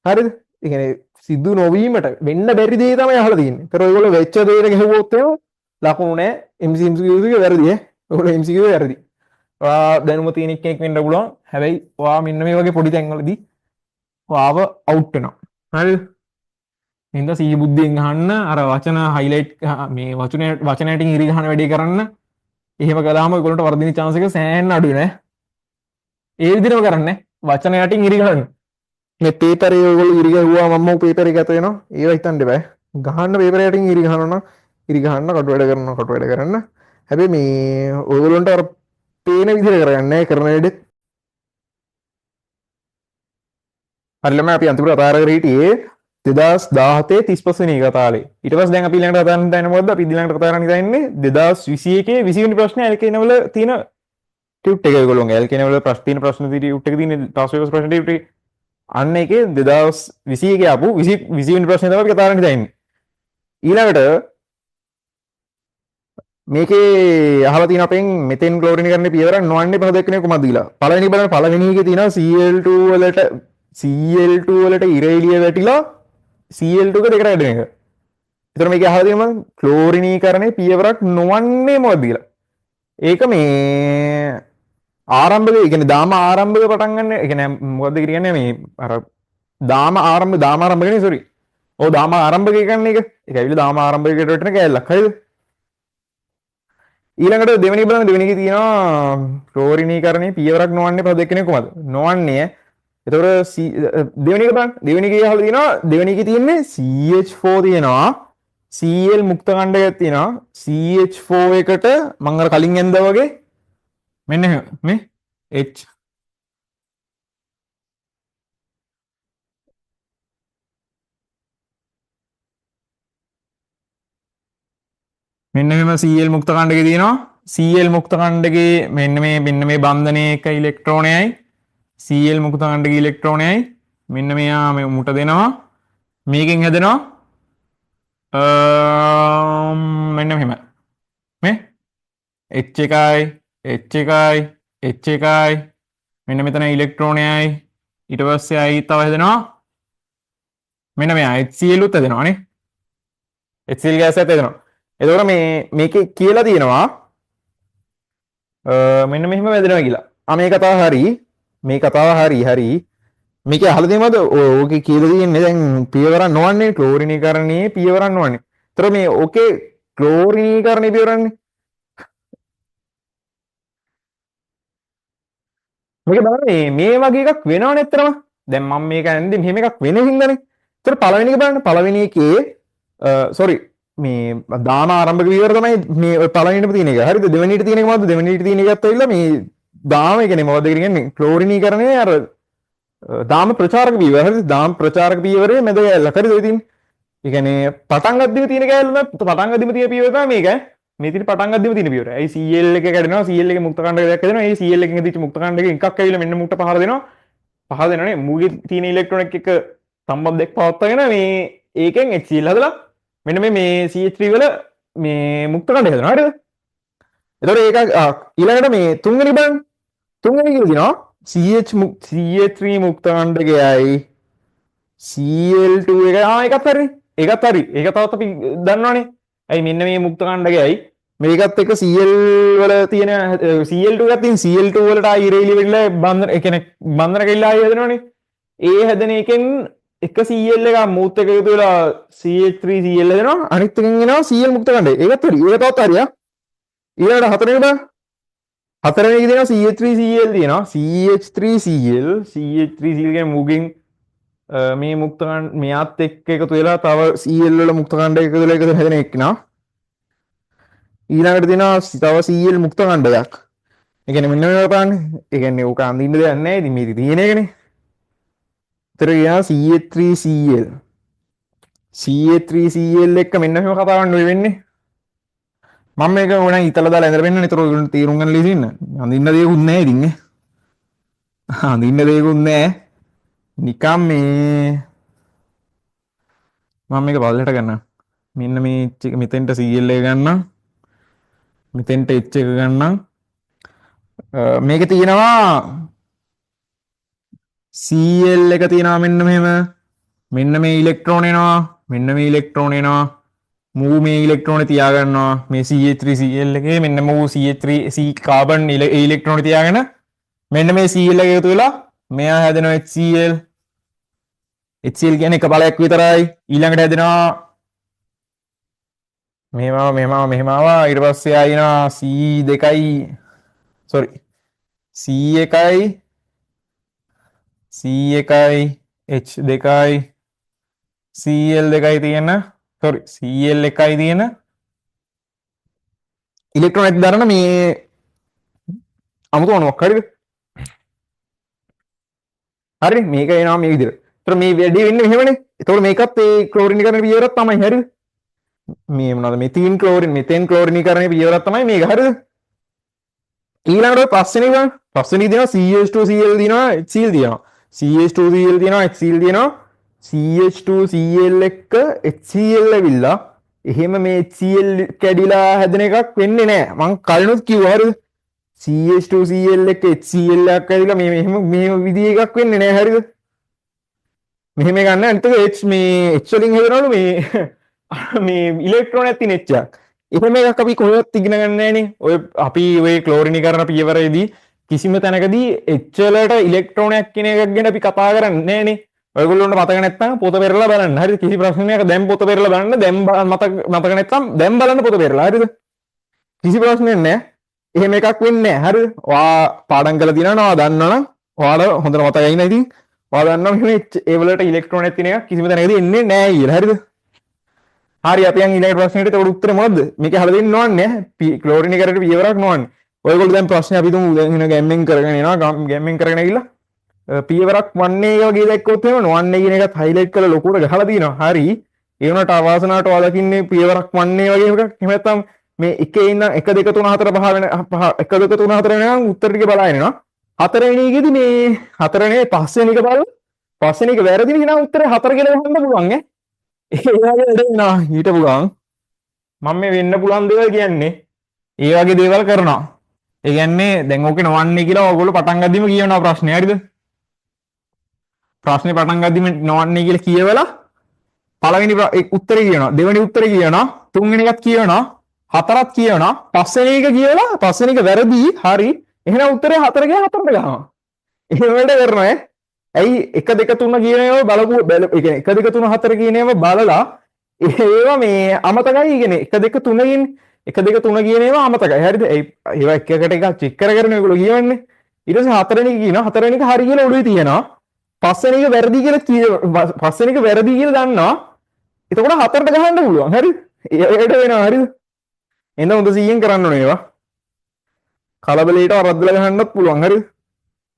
හරිද? ඒ කියන්නේ සිදු නොවීමට වෙන්න බැරි දේ තමයි අහලා තියෙන්නේ. ඒතර ඔයගොල්ලෝ වෙච්ච දේට ගහුවොත් එහෙම ලකුණු නෑ. MCQ එක වැරදි ඈ. ඔයගොල්ලෝ MCQ එක වැරදි. ඔයා දැනුම තියෙන කෙනෙක් වෙන්න පුළුවන්. හැබැයි ඔයා මෙන්න මේ වගේ පොඩි තැන්වලදී ඔයාව අවුට් වෙනවා. හරිද? හින්දා සී බුද්ධියෙන් අහන්න අර වචන හයිලයිට් මේ වචනයට ඉරි ගහන වැඩේ කරන්න. එහෙම කළාම ඔයගොල්ලන්ට වර්ධින chance එක සෑහෙන්න අඩුයි නේ. ඒ විදිහටම කරන්නේ වචන යටින් ඉරි ගහන්න. මේ පේපරේ ඔයගොල්ලෝ ඉරි ගහුවා මම පේපර් එක ඇත වෙනවා. ඒව හිතන්න බෑ. ගහන්න පේපර් යටින් ඉරි ගහනවා නම් ඉරි ගහන්න කට වැඩ කරන්න. හැබැයි මේ ඔයගොල්ලන්ට අර පේන විදිහට කරගන්නේ කරන වැඩෙත්. හරිලම අපි අන්තිමට කතා කරගෙන හිටියේ 2017 35 වෙනි කතාවේ. ඊට පස්සේ දැන් අපි ඊළඟට කතා කරන්න යන මොකද්ද? අපි ඊළඟට කතා කරන්න ඉතින්නේ 2021 20 වෙනි ප්‍රශ්නේ LK වල තියෙන ටියුට් එක ඔයගොල්ලෝගේ LK වල ප්‍රශ්න ටියුට් එක තියෙන ටාස් පේපර්ස් ප්‍රශ්න ටියුට් එක අන්න ඒකේ 2021 ආපු 20 වෙනි ප්‍රශ්නේ තමයි අපි කතා කරන්න ඉතින්නේ. ඊළඟට මේකේ අහලා තියෙන අපෙන් මෙතෙන් ක්ලෝරිනීකරණයේ පියවර නොවන්නේ පහ දක්වන්නේ කොහොමද කියලා. පළවෙනි බලන්න පළවෙනි එකේ තියෙනවා CL2 වලට ඉර එළිය වැටිලා CL2 එක දෙකට වැඩෙන එක. ඒතර මේක අහලා තියෙනවා ක්ලෝරිනීකරණයේ පියවරක් නොවන්නේ මොකද කියලා. ඒක මේ ආරම්භකේ කියන්නේ දාම ආරම්භක පටන් ගන්න. ඒ කියන්නේ මොකද්ද කියන්නේ මේ අර දාම ආරම්භකනේ සෝරි. ඔව් දාම ආරම්භකේ කියන්නේ ඒක. ඒක ඇවිල්ලා දාම ආරම්භකයට වැටෙන කැලලක්. හරිද? ඊළඟට දෙවෙනි බලන්න දෙවෙනි එකේ තියෙනවා ක්ලෝරිනීකරණයේ පියවරක් නොවන්නේ පහ දෙකනේ කොහමද? නොවන්නේ. එතකොට දෙවෙනි එක බලන්න. දෙවෙනි එකේ අහලා තියෙනවා දෙවෙනි එකේ තියෙන්නේ CH4 තියෙනවා. Cl මුක්ත කණ්ඩකයක් තියෙනවා. CH4 එකට මම අර කලින් ඇන්දා වගේ මෙන්න මේ H මෙන්න මෙම Cl මුක්ත කණ්ඩකේ තියෙනවා. Cl මුක්ත කණ්ඩකේ මෙන්න මේ බන්ධනයේ එක ඉලෙක්ට්‍රෝනයයි Cl මුක්ත කණ්ඩකේ ඉලෙක්ට්‍රෝනයයි මෙන්න මෙයා මේ මුට දෙනවා. මේකෙන් හැදෙනවා මෙන්න මෙහෙම මේ H1යි H1යි මෙන්න මෙතන ඉලෙක්ට්‍රෝනයයි ඊට පස්සේ අයි තව හැදෙනවා මෙන්න මෙයා HCl උත් හැදෙනවා නේ HCl ගෑස් එකත් හැදෙනවා. එතකොට මේකේ කියලා තියෙනවා මෙන්න මෙහෙම වැදෙනවා කියලා. මේ කතාව හරි. මේ කතාව හරි. මේකේ අහලා තියෙනවද? ඕකේ කියලා තියෙන්නේ දැන් පියවරක් නොවන්නේ ක්ලෝරිනීකරණයේ පියවරක් නොවන්නේ. ඒතර මේ ඕකේ ක්ලෝරිනීකරණයේ පියවරන්නේ. මේක බලන්න මේ වගේ එකක් වෙනවනේ ඇත්තටම. දැන් මම මේක ඇන්දේ මෙහෙම එකක් වෙන හින්දානේ. ඒතර පළවෙනි එක බලන්න පළවෙනි එකේ සෝරි මේ දාන ආරම්භක විවර තමයි මේ පළවෙනිට තියෙන එක. හරිද? දෙවෙනිට තියෙන එක මොකද්ද? දෙවෙනිට තියෙන එකත් ඇවිල්ලා මේ දාම ඒ කියන්නේ මොකද්ද කියන්නේ ක්ලෝරිනීකරණයේ අර දාම ප්‍රචාරක පියවර. හරිද? දාම ප්‍රචාරක පියවරේ මැද ගැල්ල. හරිද? ඔය තියෙන්නේ. ඒ කියන්නේ පටන් ගද්දිම තියෙන ගැල්ල නේද? පටන් ගද්දිම තියෙන පියවර තමයි මේක. මේ තියෙන පටන් ගද්දිම තියෙන පියවර. ඒ CL එක කැඩෙනවා. CL එකේ මුක්ත කණ්ඩකයක් හැදෙනවා. ඒ CL එකෙන් හදිච්ච මුක්ත කණ්ඩකයෙන් එකක් ඇවිල්ලා මෙන්න මුට පහර දෙනවා. පහර දෙනවනේ මූගේ තියෙන ඉලෙක්ට්‍රෝන එක සම්බන්ධයක් පවත්වාගෙන මේ ඒකෙන් HCl හදලා මෙන්න මේ CH3 වල මේ මුක්ත කණ්ඩක හදනවා. හරිද? එතකොට ඒක ඊළඟට මේ තුන්වෙනි බලන්න. තුන්වෙනි කියලා කියනවා CH3 මුක්ත කණ්ඩකයයි Cl2 එක ඒකත් හරි. ඒකත් හරි. ඒක තවත් අපි දන්නවනේ. ඇයි මෙන්න මේ මුක්ත කණ්ඩකයයි මේකත් එක Cl වල තියෙන Cl2 එකත් තියෙන Cl2 වලට ආයි ඉරේලි වෙලා බන්ධන ඒ කියන්නේ බන්ධන කෙල්ලා ආයි හැදෙනවනේ. ඒ හැදෙන එකෙන් එක Cl එක මූත් එක එකතු වෙලා CH3 Cl හැදෙනවා. අනිත් එකෙන් එනවා Cl මුක්ත කණ්ඩය. ඒකත් හරි. ඒක තවත් හරියා. ඊළඟට හතරවෙනි බලන්න. හතරවෙනි එක තියෙනවා CH3 Cl තියෙනවා. CH3 Cl කියන්නේ මුගෙන් මේ මුක්ත මෙයාත් එක්ක එකතු වෙලා තව Cl වල මුක්ත කණ්ඩය එකතු වෙලා එකතු හැදෙන එක නා. ඊළඟට තියෙනවා තව Cl මුක්ත ඛණ්ඩයක්. ඒ කියන්නේ මෙන්න මේවා බලන්න. ඒ කියන්නේ ඕක අඳින්න දෙයක් නැහැ. ඉතින් මේක තියෙන එකනේ. ඒතර ගියා CH3Cl. CH3Cl එක මෙන්න මේව කතාවක් නෙවෙයි වෙන්නේ. මම මේක ඕනනම් ඉතලා දාලා ඇඳලා පෙන්නන්න. ඒතර ඔයගොල්ලෝ තීරුම් ගන්න ලීසි ඉන්න. අඳින්න දෙයක්වත් නැහැ ඉතින් නේ. අඳින්න දෙයක්වත් නැහැ. නිකම් මේ මම මේක පල්ලෙට ගන්නම්. මෙන්න මේ මෙතෙන්ට Cl එක ගන්නම්. මෙතෙන්ට H එක ගන්නම්. මේක තියෙනවා Cl එක තියෙනවා මෙන්න මෙහෙම. මෙන්න මේ ඉලෙක්ට්‍රෝන එනවා. මෙන්න මේ ඉලෙක්ට්‍රෝන එනවා. මූ මේ ඉලෙක්ට්‍රෝන තියා ගන්නවා. මේ CH3Cl එකේ මෙන්න මූ CH3 C කාබන් ඉලෙක්ට්‍රෝන තියාගෙන මෙන්න මේ Cl එක එකතු වෙලා මෙයා හැදෙනවා HCl. HCl කියන්නේ එක බලයක් විතරයි. ඊළඟට හැදෙනවා මෙහෙමවා ඊට පස්සේ ආයෙනවා C2යි sorry C1යි C1යි H2යි Cl2යි තියෙන sorry Cl1යි තියෙන ඉලෙක්ට්‍රෝන එක දරන මේ අමුතු අණුවක් හරිද? හරි මේක එනවා මේ විදිහට. ඒතර මේ වැඩි වෙන්නේ මෙහෙමනේ. ඒතකොට මේකත් ඒ ක්ලෝරිනීකරණ පියවරක් තමයි හරිද? මේ මොනවද මෙතීන් ක්ලෝරින් මෙතෙන් ක්ලෝරිනීකරණයේ පියවරක් තමයි මේක හරිද? ඊළඟට පස්වෙනි දිනවා CH2Cl දිනවා HCl දිනවා. CH2Cl දිනවා HCl දිනවා. CH2Cl එක්ක HCl ඇවිල්ලා එහෙම මේ HCl කැඩිලා හැදෙන එකක් වෙන්නේ නැහැ. මං කලිනුත් කිව්වා හරිද? CH2Cl එක්ක HCl එකක් ඇවිල්ලා මේ විදිහ එකක් වෙන්නේ නැහැ හරිද? මෙහෙම ගන්න අනිත් එක H මේ H වලින් හදනවලු මේ ඉලෙක්ට්‍රෝනයක් තියෙන H එකක්. එහෙම එකක් අපි කොහෙවත් ඉගෙන ගන්න නැහනේ. ඔය අපි ඔය ක්ලෝරිනීකරණ පියවරේදී කිසිම තැනකදී H වලට ඉලෙක්ට්‍රෝනයක් කියන එකක් ගැන අපි කතා කරන්නේ නැහනේ. ඔයගොල්ලොන්ට මතක නැත්නම් පොත පෙරලා බලන්න. හරිද? කිසි ප්‍රශ්නයක් නැහැ. දැන් පොත පෙරලා බලන්න. දැන් මතක නැත්නම් දැන් බලන්න පොත පෙරලා. හරිද? කිසි ප්‍රශ්නයක් නැහැ. එහෙම එකක් වෙන්නේ නැහැ. හරිද? ඔයා පාඩම් කරලා තියෙනවා දන්නවනම් ඔයාලා හොඳට මතකයි නේ ඉතින්. ඔයා දන්නවා මෙහෙම ඒ වලට ඉලෙක්ට්‍රෝනයක් තියෙන එකක් කිසිම තැනකදී එන්නේ නැහැ කියලා. හරිද? හරි අපි යන් ඊළඟ ප්‍රශ්නෙට ඒකට උත්තරේ මොකද්ද? මේක අහලා දෙන්න ඕනේ නැහැ. ක්ලෝරිනීකරණයට පියවරක් නොවන්නේ. ඔයගොල්ලෝ දැන් ප්‍රශ්නේ අපි තුමු දැන් ගැම්මෙන් කරගෙන එනවා. ගැම්මෙන් කරගෙන ඇවිල්ලා පියවරක් 1A වගේ දැක්කොත් එහෙම 1A කියන එකත් හයිලයිට් කරලා ලොකුට ගහලා දිනවා. හරි. ඒ වුණාට අවාසනාවට ඔයාලා දකින්නේ පියවරක් 1A වගේ එකක්. එහෙම නැත්නම් මේ 1 ඉඳන් 1 2 3 4 5 වෙන 1 2 3 4 වෙනකන් උත්තර ටික බලාගෙන එනවා. 4 වෙනි එකේදී මේ 4 නේ 5 වෙනි එක බලලා 5 වෙනි එක වැරදි නම් උත්තරේ 4 කියලා ගහන්න පුළුවන් ඈ. ඒ වගේ වැඩ වෙනවා හිටපු ගමන් මම මේ වෙන්න පුළුවන් දේවල් කියන්නේ ඒ වගේ දේවල් කරනවා. ඒ කියන්නේ දැන් ඕකේ නොවන්නේ කියලා ඔයගොල්ලෝ පටන් ගද්දිම කියනවා ප්‍රශ්නේ හරිද? ප්‍රශ්නේ පටන් ගද්දිම නොවන්නේ කියලා කියවලා පළවෙනි උත්තරේ කියනවා, දෙවෙනි උත්තරේ කියනවා, තුන්වෙනි එකත් කියනවා, හතරත් කියනවා, පස්වෙනි එක කියවලා පස්වෙනි එක වැරදි හරි එහෙනම් උත්තරේ 4 කියලා 4ට ගහනවා. එහෙම වැඩ කරනවා ඈ. ඇයි 1 2 3 කියන ඒවා බලපු ඒ කියන්නේ 1 2 3 4 කියන ඒවා බලලා ඒවා මේ අමතකයි කියන්නේ 1 2 3 කියන 1 2 3 කියන ඒවා අමතකයි හරිද ඒවා එකකට එකක් චෙක් කරගෙන ඔයගොල්ලෝ කියවන්නේ ඊට පස්සේ හතරවෙනි එක කියනවා හතරවෙනි එක හරි කියලා ඔළුවේ තියෙනවා පස්වෙනි එක වැරදි කියලා පස්වෙනි එක වැරදි කියලා දන්නවා එතකොට හතරට ගහන්න පුළුවන් හරිද ඒකට වෙනවා හරිද එහෙනම් හොඳ සීයෙන් කරන්න ඕනේ ඒවා කලබලයට වරද්දලා ගහන්නත් පුළුවන් හරිද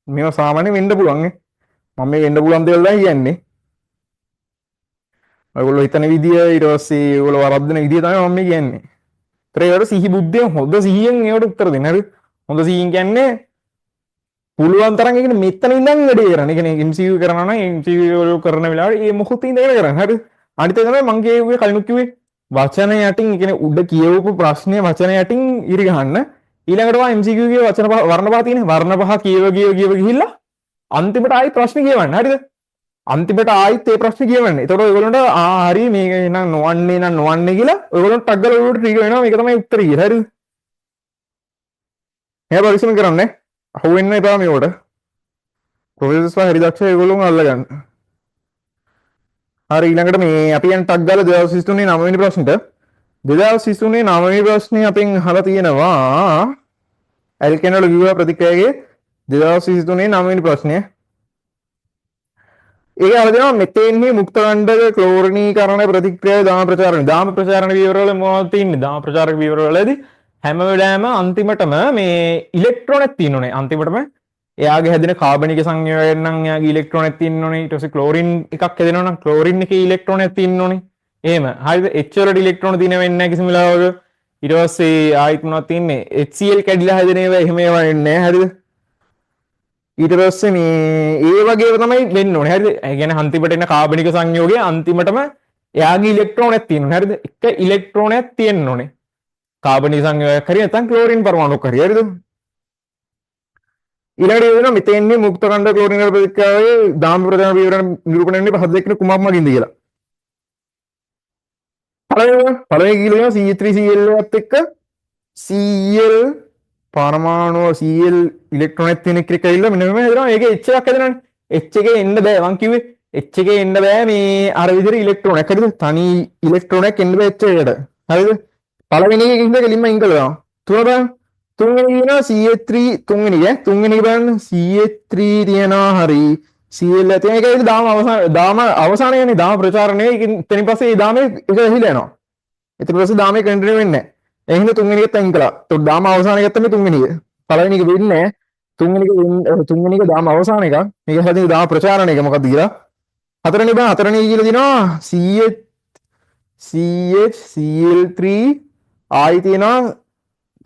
මේවා සාමාන්‍යයෙන් වෙන්න පුළුවන් නේ මම මේ වෙන්න පුළුවන් දේවල් දැන් කියන්නේ. ඔයගොල්ලෝ හිතන විදිය ඊට පස්සේ ඔයගොල්ලෝ වරද්දන විදිය තමයි මම මේ කියන්නේ. ඒතර ඒකට සිහි බුද්ධිය හොඳ සිහියෙන් ඒවට උත්තර දෙන්න. හරි. හොඳ සිහියෙන් කියන්නේ පුළුවන් තරම් ඒ කියන්නේ මෙතන ඉඳන් වැඩේ කරන්න. ඒ කියන්නේ MCQ කරනවා නම් MCQ වල කරන වෙලාවට මේ මොහොතේ ඉඳගෙන කරන්න. හරි. අනිත් එක තමයි මම කිව්වේ කලිනුත් කිව්වේ වචන යටින් ඒ කියන්නේ උඩ කියවපු ප්‍රශ්නේ වචන යටින් ඉරි ගහන්න. ඊළඟට වා MCQ ගේ වචන වර්ණ පහ තියෙන වර්ණ පහ කියව ගිහිල්ලා අන්තිමට ආයි ප්‍රශ්න කියවන්න හරිද අන්තිමට ආයිත් ඒ ප්‍රශ්න කියවන්න එතකොට ඔයගොල්ලන්ට හරි මේක නම් නොවන්නේ කියලා ඔයගොල්ලන්ට ටග් ගාලා ඔයගොල්ලන්ට ට්‍රිගර් වෙනවා මේක තමයි උත්තරේ කියලා හරිද මේ පරිස්සම් කරන්න අහු වෙන්න එපා මේකට ප්‍රොෆෙසර්ස්ලා හරි දක්ෂ ඒගොල්ලෝම අල්ලගන්න හරි ඊළඟට මේ අපි යන ටග් ගාලා 2023 9 වෙනි ප්‍රශ්නෙට 2023 9 වෙනි ප්‍රශ්නේ අපෙන් අහලා තියෙනවා ඇල්කෙනෝල විව ප්‍රතික්‍රියාවේ 2023 9 වෙනි ප්‍රශ්නය. ඒක අහලා දෙනවා මෙතේන්හි මුක්ත ඛණ්ඩක ක්ලෝරිනීකරණ ප්‍රතික්‍රියාවේ දාම ප්‍රචාරණ විවරවල මොනවද තියෙන්නේ? දාම ප්‍රචාරක විවරවලදී හැම වෙලාවෙම අන්තිමටම මේ ඉලෙක්ට්‍රෝන තියෙනුනේ අන්තිමටම එයාගේ හැදෙන කාබනික සංයෝජන නම් එයාගේ ඉලෙක්ට්‍රෝන තියෙනුනේ ඊට පස්සේ ක්ලෝරින් එකක් හැදෙනවා නම් ක්ලෝරින් එකේ ඉලෙක්ට්‍රෝන තියෙනුනේ එහෙම හරිද H වලට ඉලෙක්ට්‍රෝන තියෙන වෙන්නේ නැහැ කිසිම වෙලාවක ඊට පස්සේ ආයිත් මොනවද තියෙන්නේ HCl කැඩිලා හැදෙන ඒවා එහෙම ඒවා වෙන්නේ නැහැ හරිද ඊට පස්සේ මේ ඒ වගේව තමයි වෙන්න ඕනේ හරිද ඒ කියන්නේ අන්තිමට එන කාබනික සංයෝගය අන්තිමටම එයාගේ ඉලෙක්ට්‍රෝනයක් තියෙනවා හරිද එක ඉලෙක්ට්‍රෝනයක් තියෙන්න ඕනේ කාබනික සංයෝගයක් හරිය නැත්නම් ක්ලෝරින් පරමාණුක් හරිය හරිද ඊළඟට වෙනවා මෙතෙන්නේ මුක්ත කණ්ඩ ක්ලෝරින් වල ප්‍රතික්‍රියාවේ දාම ප්‍රධාන විවරණ නිරූපණය වෙන්නේ පහ දෙකන කුමක් මගින්ද කියලා පළවෙනි කියලා CH3Cl එකත් එක්ක Cl පරමාණු Cl ඉලෙක්ට්‍රෝනයක් තියෙන එක ඇවිල්ලා මෙන්න මෙහෙම හදනවා ඒකේ H එකක් හදනවානේ H එකේ එන්න බෑ මං කිව්වේ H එකේ එන්න බෑ මේ අර විදිහට ඉලෙක්ට්‍රෝනයක් හරිද තනි ඉලෙක්ට්‍රෝනයක් එන්න බෑ H එකට හරිද පළවෙනි එකේ ඉඳලා කෙලින්ම ඉංග කරනවා තුන බලන්න තුන්වෙනි කියනවා CH3 තුන්වෙනි එක බලන්න CH3 තියනවා හරි Cl තියෙන එක ඇවිල්ලා දාම අවසානයනේ දාම ප්‍රචාරණය එතනින් පස්සේ ඒ දාමේ එක ඇහිලා යනවා ඊට පස්සේ දාමේ කන්ටිනියු වෙන්නේ නැහැ ඒ හින්දා තුන්වෙනි එකත් අයින් කළා. ඒත් දාම අවසාන එකත් තමයි තුන්වෙනි එක. පළවෙනි එක වෙන්නේ නැහැ. තුන්වෙනි එක දාම අවසාන එකක්. මේක හැදින් දාම ප්‍රචාරණ එක මොකක්ද කියලා. හතරවෙනි කියලා දිනවා CH Cl3 ආයි තියෙනවා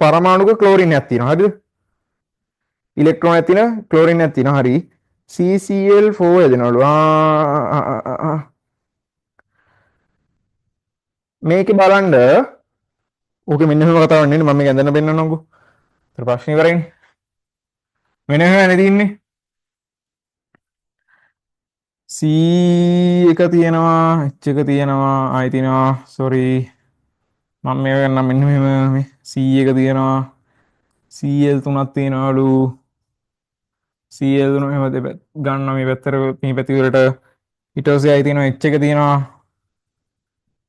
පරමාණුක ක්ලෝරින් එකක් තියෙනවා. හරිද? ඉලෙක්ට්‍රෝන එකක් තියෙනවා ක්ලෝරින් එකක් තියෙනවා. හරි. CCl4 හැදෙනවලු. මේකේ බලන්න ඕකේ මෙන්න මෙහෙම කතාවක් නෙන්නේ මම මේක ඇඳන්න පෙන්නන්නම්කෝ. ඊට ප්‍රශ්නේ ඉවරයිනේ. මෙන්න මෙහෙම තියෙන්නේ. C එක තියෙනවා, H එක තියෙනවා, ආයි තියෙනවා. sorry. මම මේක ගන්නම් මෙන්න මෙහෙම මේ C එක තියෙනවා. Cl3ක් තියෙනවලු. Cl3 මෙහෙම දෙපැත්ත ගන්නවා මේ පැත්තට මේ පැති වලට. ඊට පස්සේ ආයි තියෙනවා H එක තියෙනවා.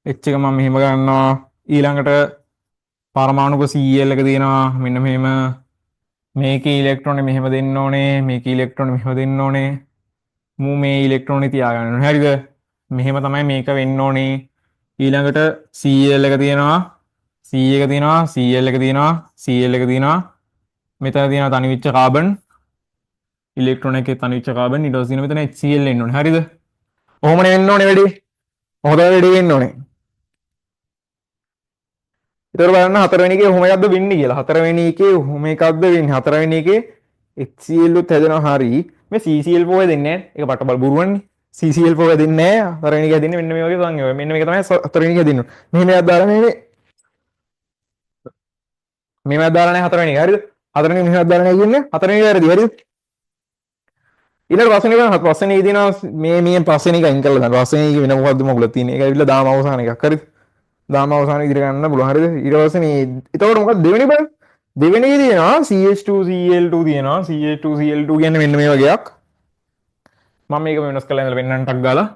H එක මම මෙහෙම ගන්නවා. ඊළඟට පරමාණුක Cl එක තියෙනවා මෙන්න මෙහෙම මේකේ ඉලෙක්ට්‍රෝන මෙහෙම දෙන්න ඕනේ මේකේ ඉලෙක්ට්‍රෝන මෙහෙම දෙන්න ඕනේ මු මේ ඉලෙක්ට්‍රෝනේ තියාගන්න ඕනේ හරිද මෙහෙම තමයි මේක වෙන්න ඕනේ ඊළඟට Cl එක තියෙනවා C එක තියෙනවා Cl එක තියෙනවා Cl එක තියෙනවා මෙතන තියෙනවා තනිවිච්ච කාබන් ඉලෙක්ට්‍රෝන එකේ තනිවිච්ච කාබන් ඊට පස්සේ මෙතන HCl එන්න ඕනේ හරිද ඔහොමනේ වෙන්න ඕනේ වැඩි හොඳට වැඩි වෙන්න ඕනේ ඉතින් බලන්න හතරවෙනි එකේ ඔහොම එකක්ද වෙන්නේ කියලා. හතරවෙනි එකේ ඔහොම එකක්ද වෙන්නේ. හතරවෙනි එකේ HCl උත් හැදෙනවා හරි. මේ CCl4 දෙන්නේ නැහැ. ඒක පටබල් බුරුවන්නේ. CCl4 දෙන්නේ නැහැ. හතරවෙනි එකේ දෙන්නේ මෙන්න මේ වගේ සංයෝගය. මෙන්න මේක තමයි හතරවෙනි එකේ දෙන්නේ. මෙහෙම එකක් දාලා මේ මේක දාලා නැහැ හතරවෙනි එක. හරිද? හතරවෙනි එක මෙහෙම දාලා නැහැ කියන්නේ හතරවෙනි එක වැරදි. හරිද? ඊළඟ පස්වෙනි එක පස්වෙනි එක දිනවා මේ පස්වෙනි එක අයින් කරලා දාන්න. පස්වෙනි එක වෙන මොකද්ද මොකද තියෙන්නේ. ඒක ඇවිල්ලා දාම අවසාන එකක්. හරිද? දාම අවසාන ඉදිරිය ගන්න පුළුවන් හරිද ඊට පස්සේ මේ එතකොට මොකක්ද දෙවෙනි බලන්න දෙවෙනි එකේ තියෙනවා CH2Cl2 තියෙනවා CH2Cl2 කියන්නේ මෙන්න මේ වගේක් මම මේක වෙනස් කරලා ඉඳලා පෙන්නන්න ටක් ගාලා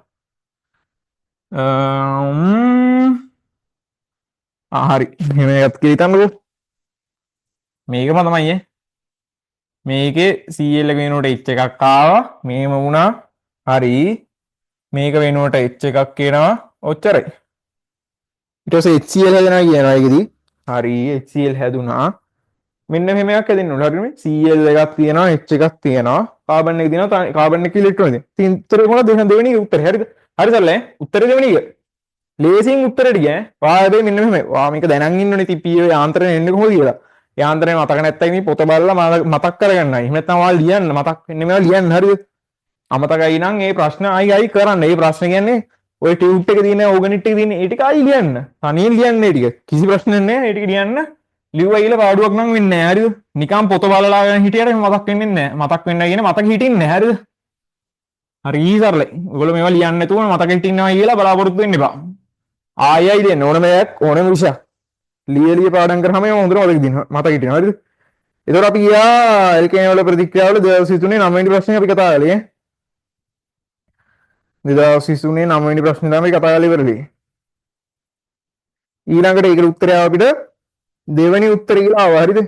හරි මෙහෙම එකක් කියලා හිතන්නකෝ මේකම තමයි මේකේ Cl එක වෙනුවට H එකක් ආවා මේම වුණා හරි මේක වෙනුවට H එකක් එනවා ඔච්චරයි ඊට පස්සේ HCl හැදෙනවා කියනවා ඒකෙදි. හරි HCl හැදුනා. මෙන්න මෙහෙම එකක් හැදෙන්න ඕන. හරිනේ. Cl එකක් තියෙනවා, H එකක් තියෙනවා. කාබන් එක තියෙනවා, කාබන් එක ඉලෙක්ට්‍රෝන දෙන. ඉතින් උත්තරේ මොකක්ද? දෙවෙනි එක උත්තරේ. හරිද? හරි සල්ලේ. උත්තරේ දෙවෙනි එක. ලේසියෙන් උත්තරේ ටික ඈ. වායබේ මෙන්න මෙහෙම. වා මේක දැනන් ඉන්න ඕනේ. ඉතින් P යාන්ත්‍රණය එන්නේ කොහොමද කියලා. යාන්ත්‍රණය මතක නැත්තම් මේ පොත බලලා මතක් කරගන්නයි. එහෙම නැත්නම් ඔයාලා ලියන්න මතක් වෙන්නේ මේවා ලියන්න හරිද? අමතකයි නම් මේ ප්‍රශ්න ආයි කරන්න. මේ ප්‍රශ්න කියන්නේ ඔය ටියුබ් එකේ තියෙන ඕගනිට් එකේ තියෙන ඒ ටික ආයි ලියන්න. තනියෙන් ලියන්න ඒ ටික. කිසි ප්‍රශ්නයක් නැහැ. ඒ ටික ලියන්න. ලිව්වා කියලා පාඩුවක් නම් වෙන්නේ නැහැ. හරිද? නිකන් පොත බලලා ගෙන හිටියට මතක් වෙන්නේ නැහැ. මතක් වෙන්නේ නැහැ කියන්නේ මතක හිටින්නේ නැහැ. හරිද? හරි ඊසර්ලයි. ඔයගොල්ලෝ මේවා ලියන්න නැතුව මතක හිටින්නවා කියලා බලාපොරොත්තු වෙන්න එපා. ආයෙයි දෙන්න ඕනම එකක් ඕනම විෂයක්. ලියලිය පාඩම් කරාම ඒක හොඳට මතක හිටිනවා. හරිද? ඒතකොට අපි ගියා එල්කේන වල ප්‍රතික්‍රියාවල 2023 9 වෙනි ප්‍රශ්නේ අපි කතා කළේ. 2023 9 වෙනි ප්‍රශ්නේ තමයි කතා කරලා ඉවරලේ. ඊළඟට ඒකට උත්තරය අපිට දෙවෙනි උත්තරය කියලා ආවා. හරිද?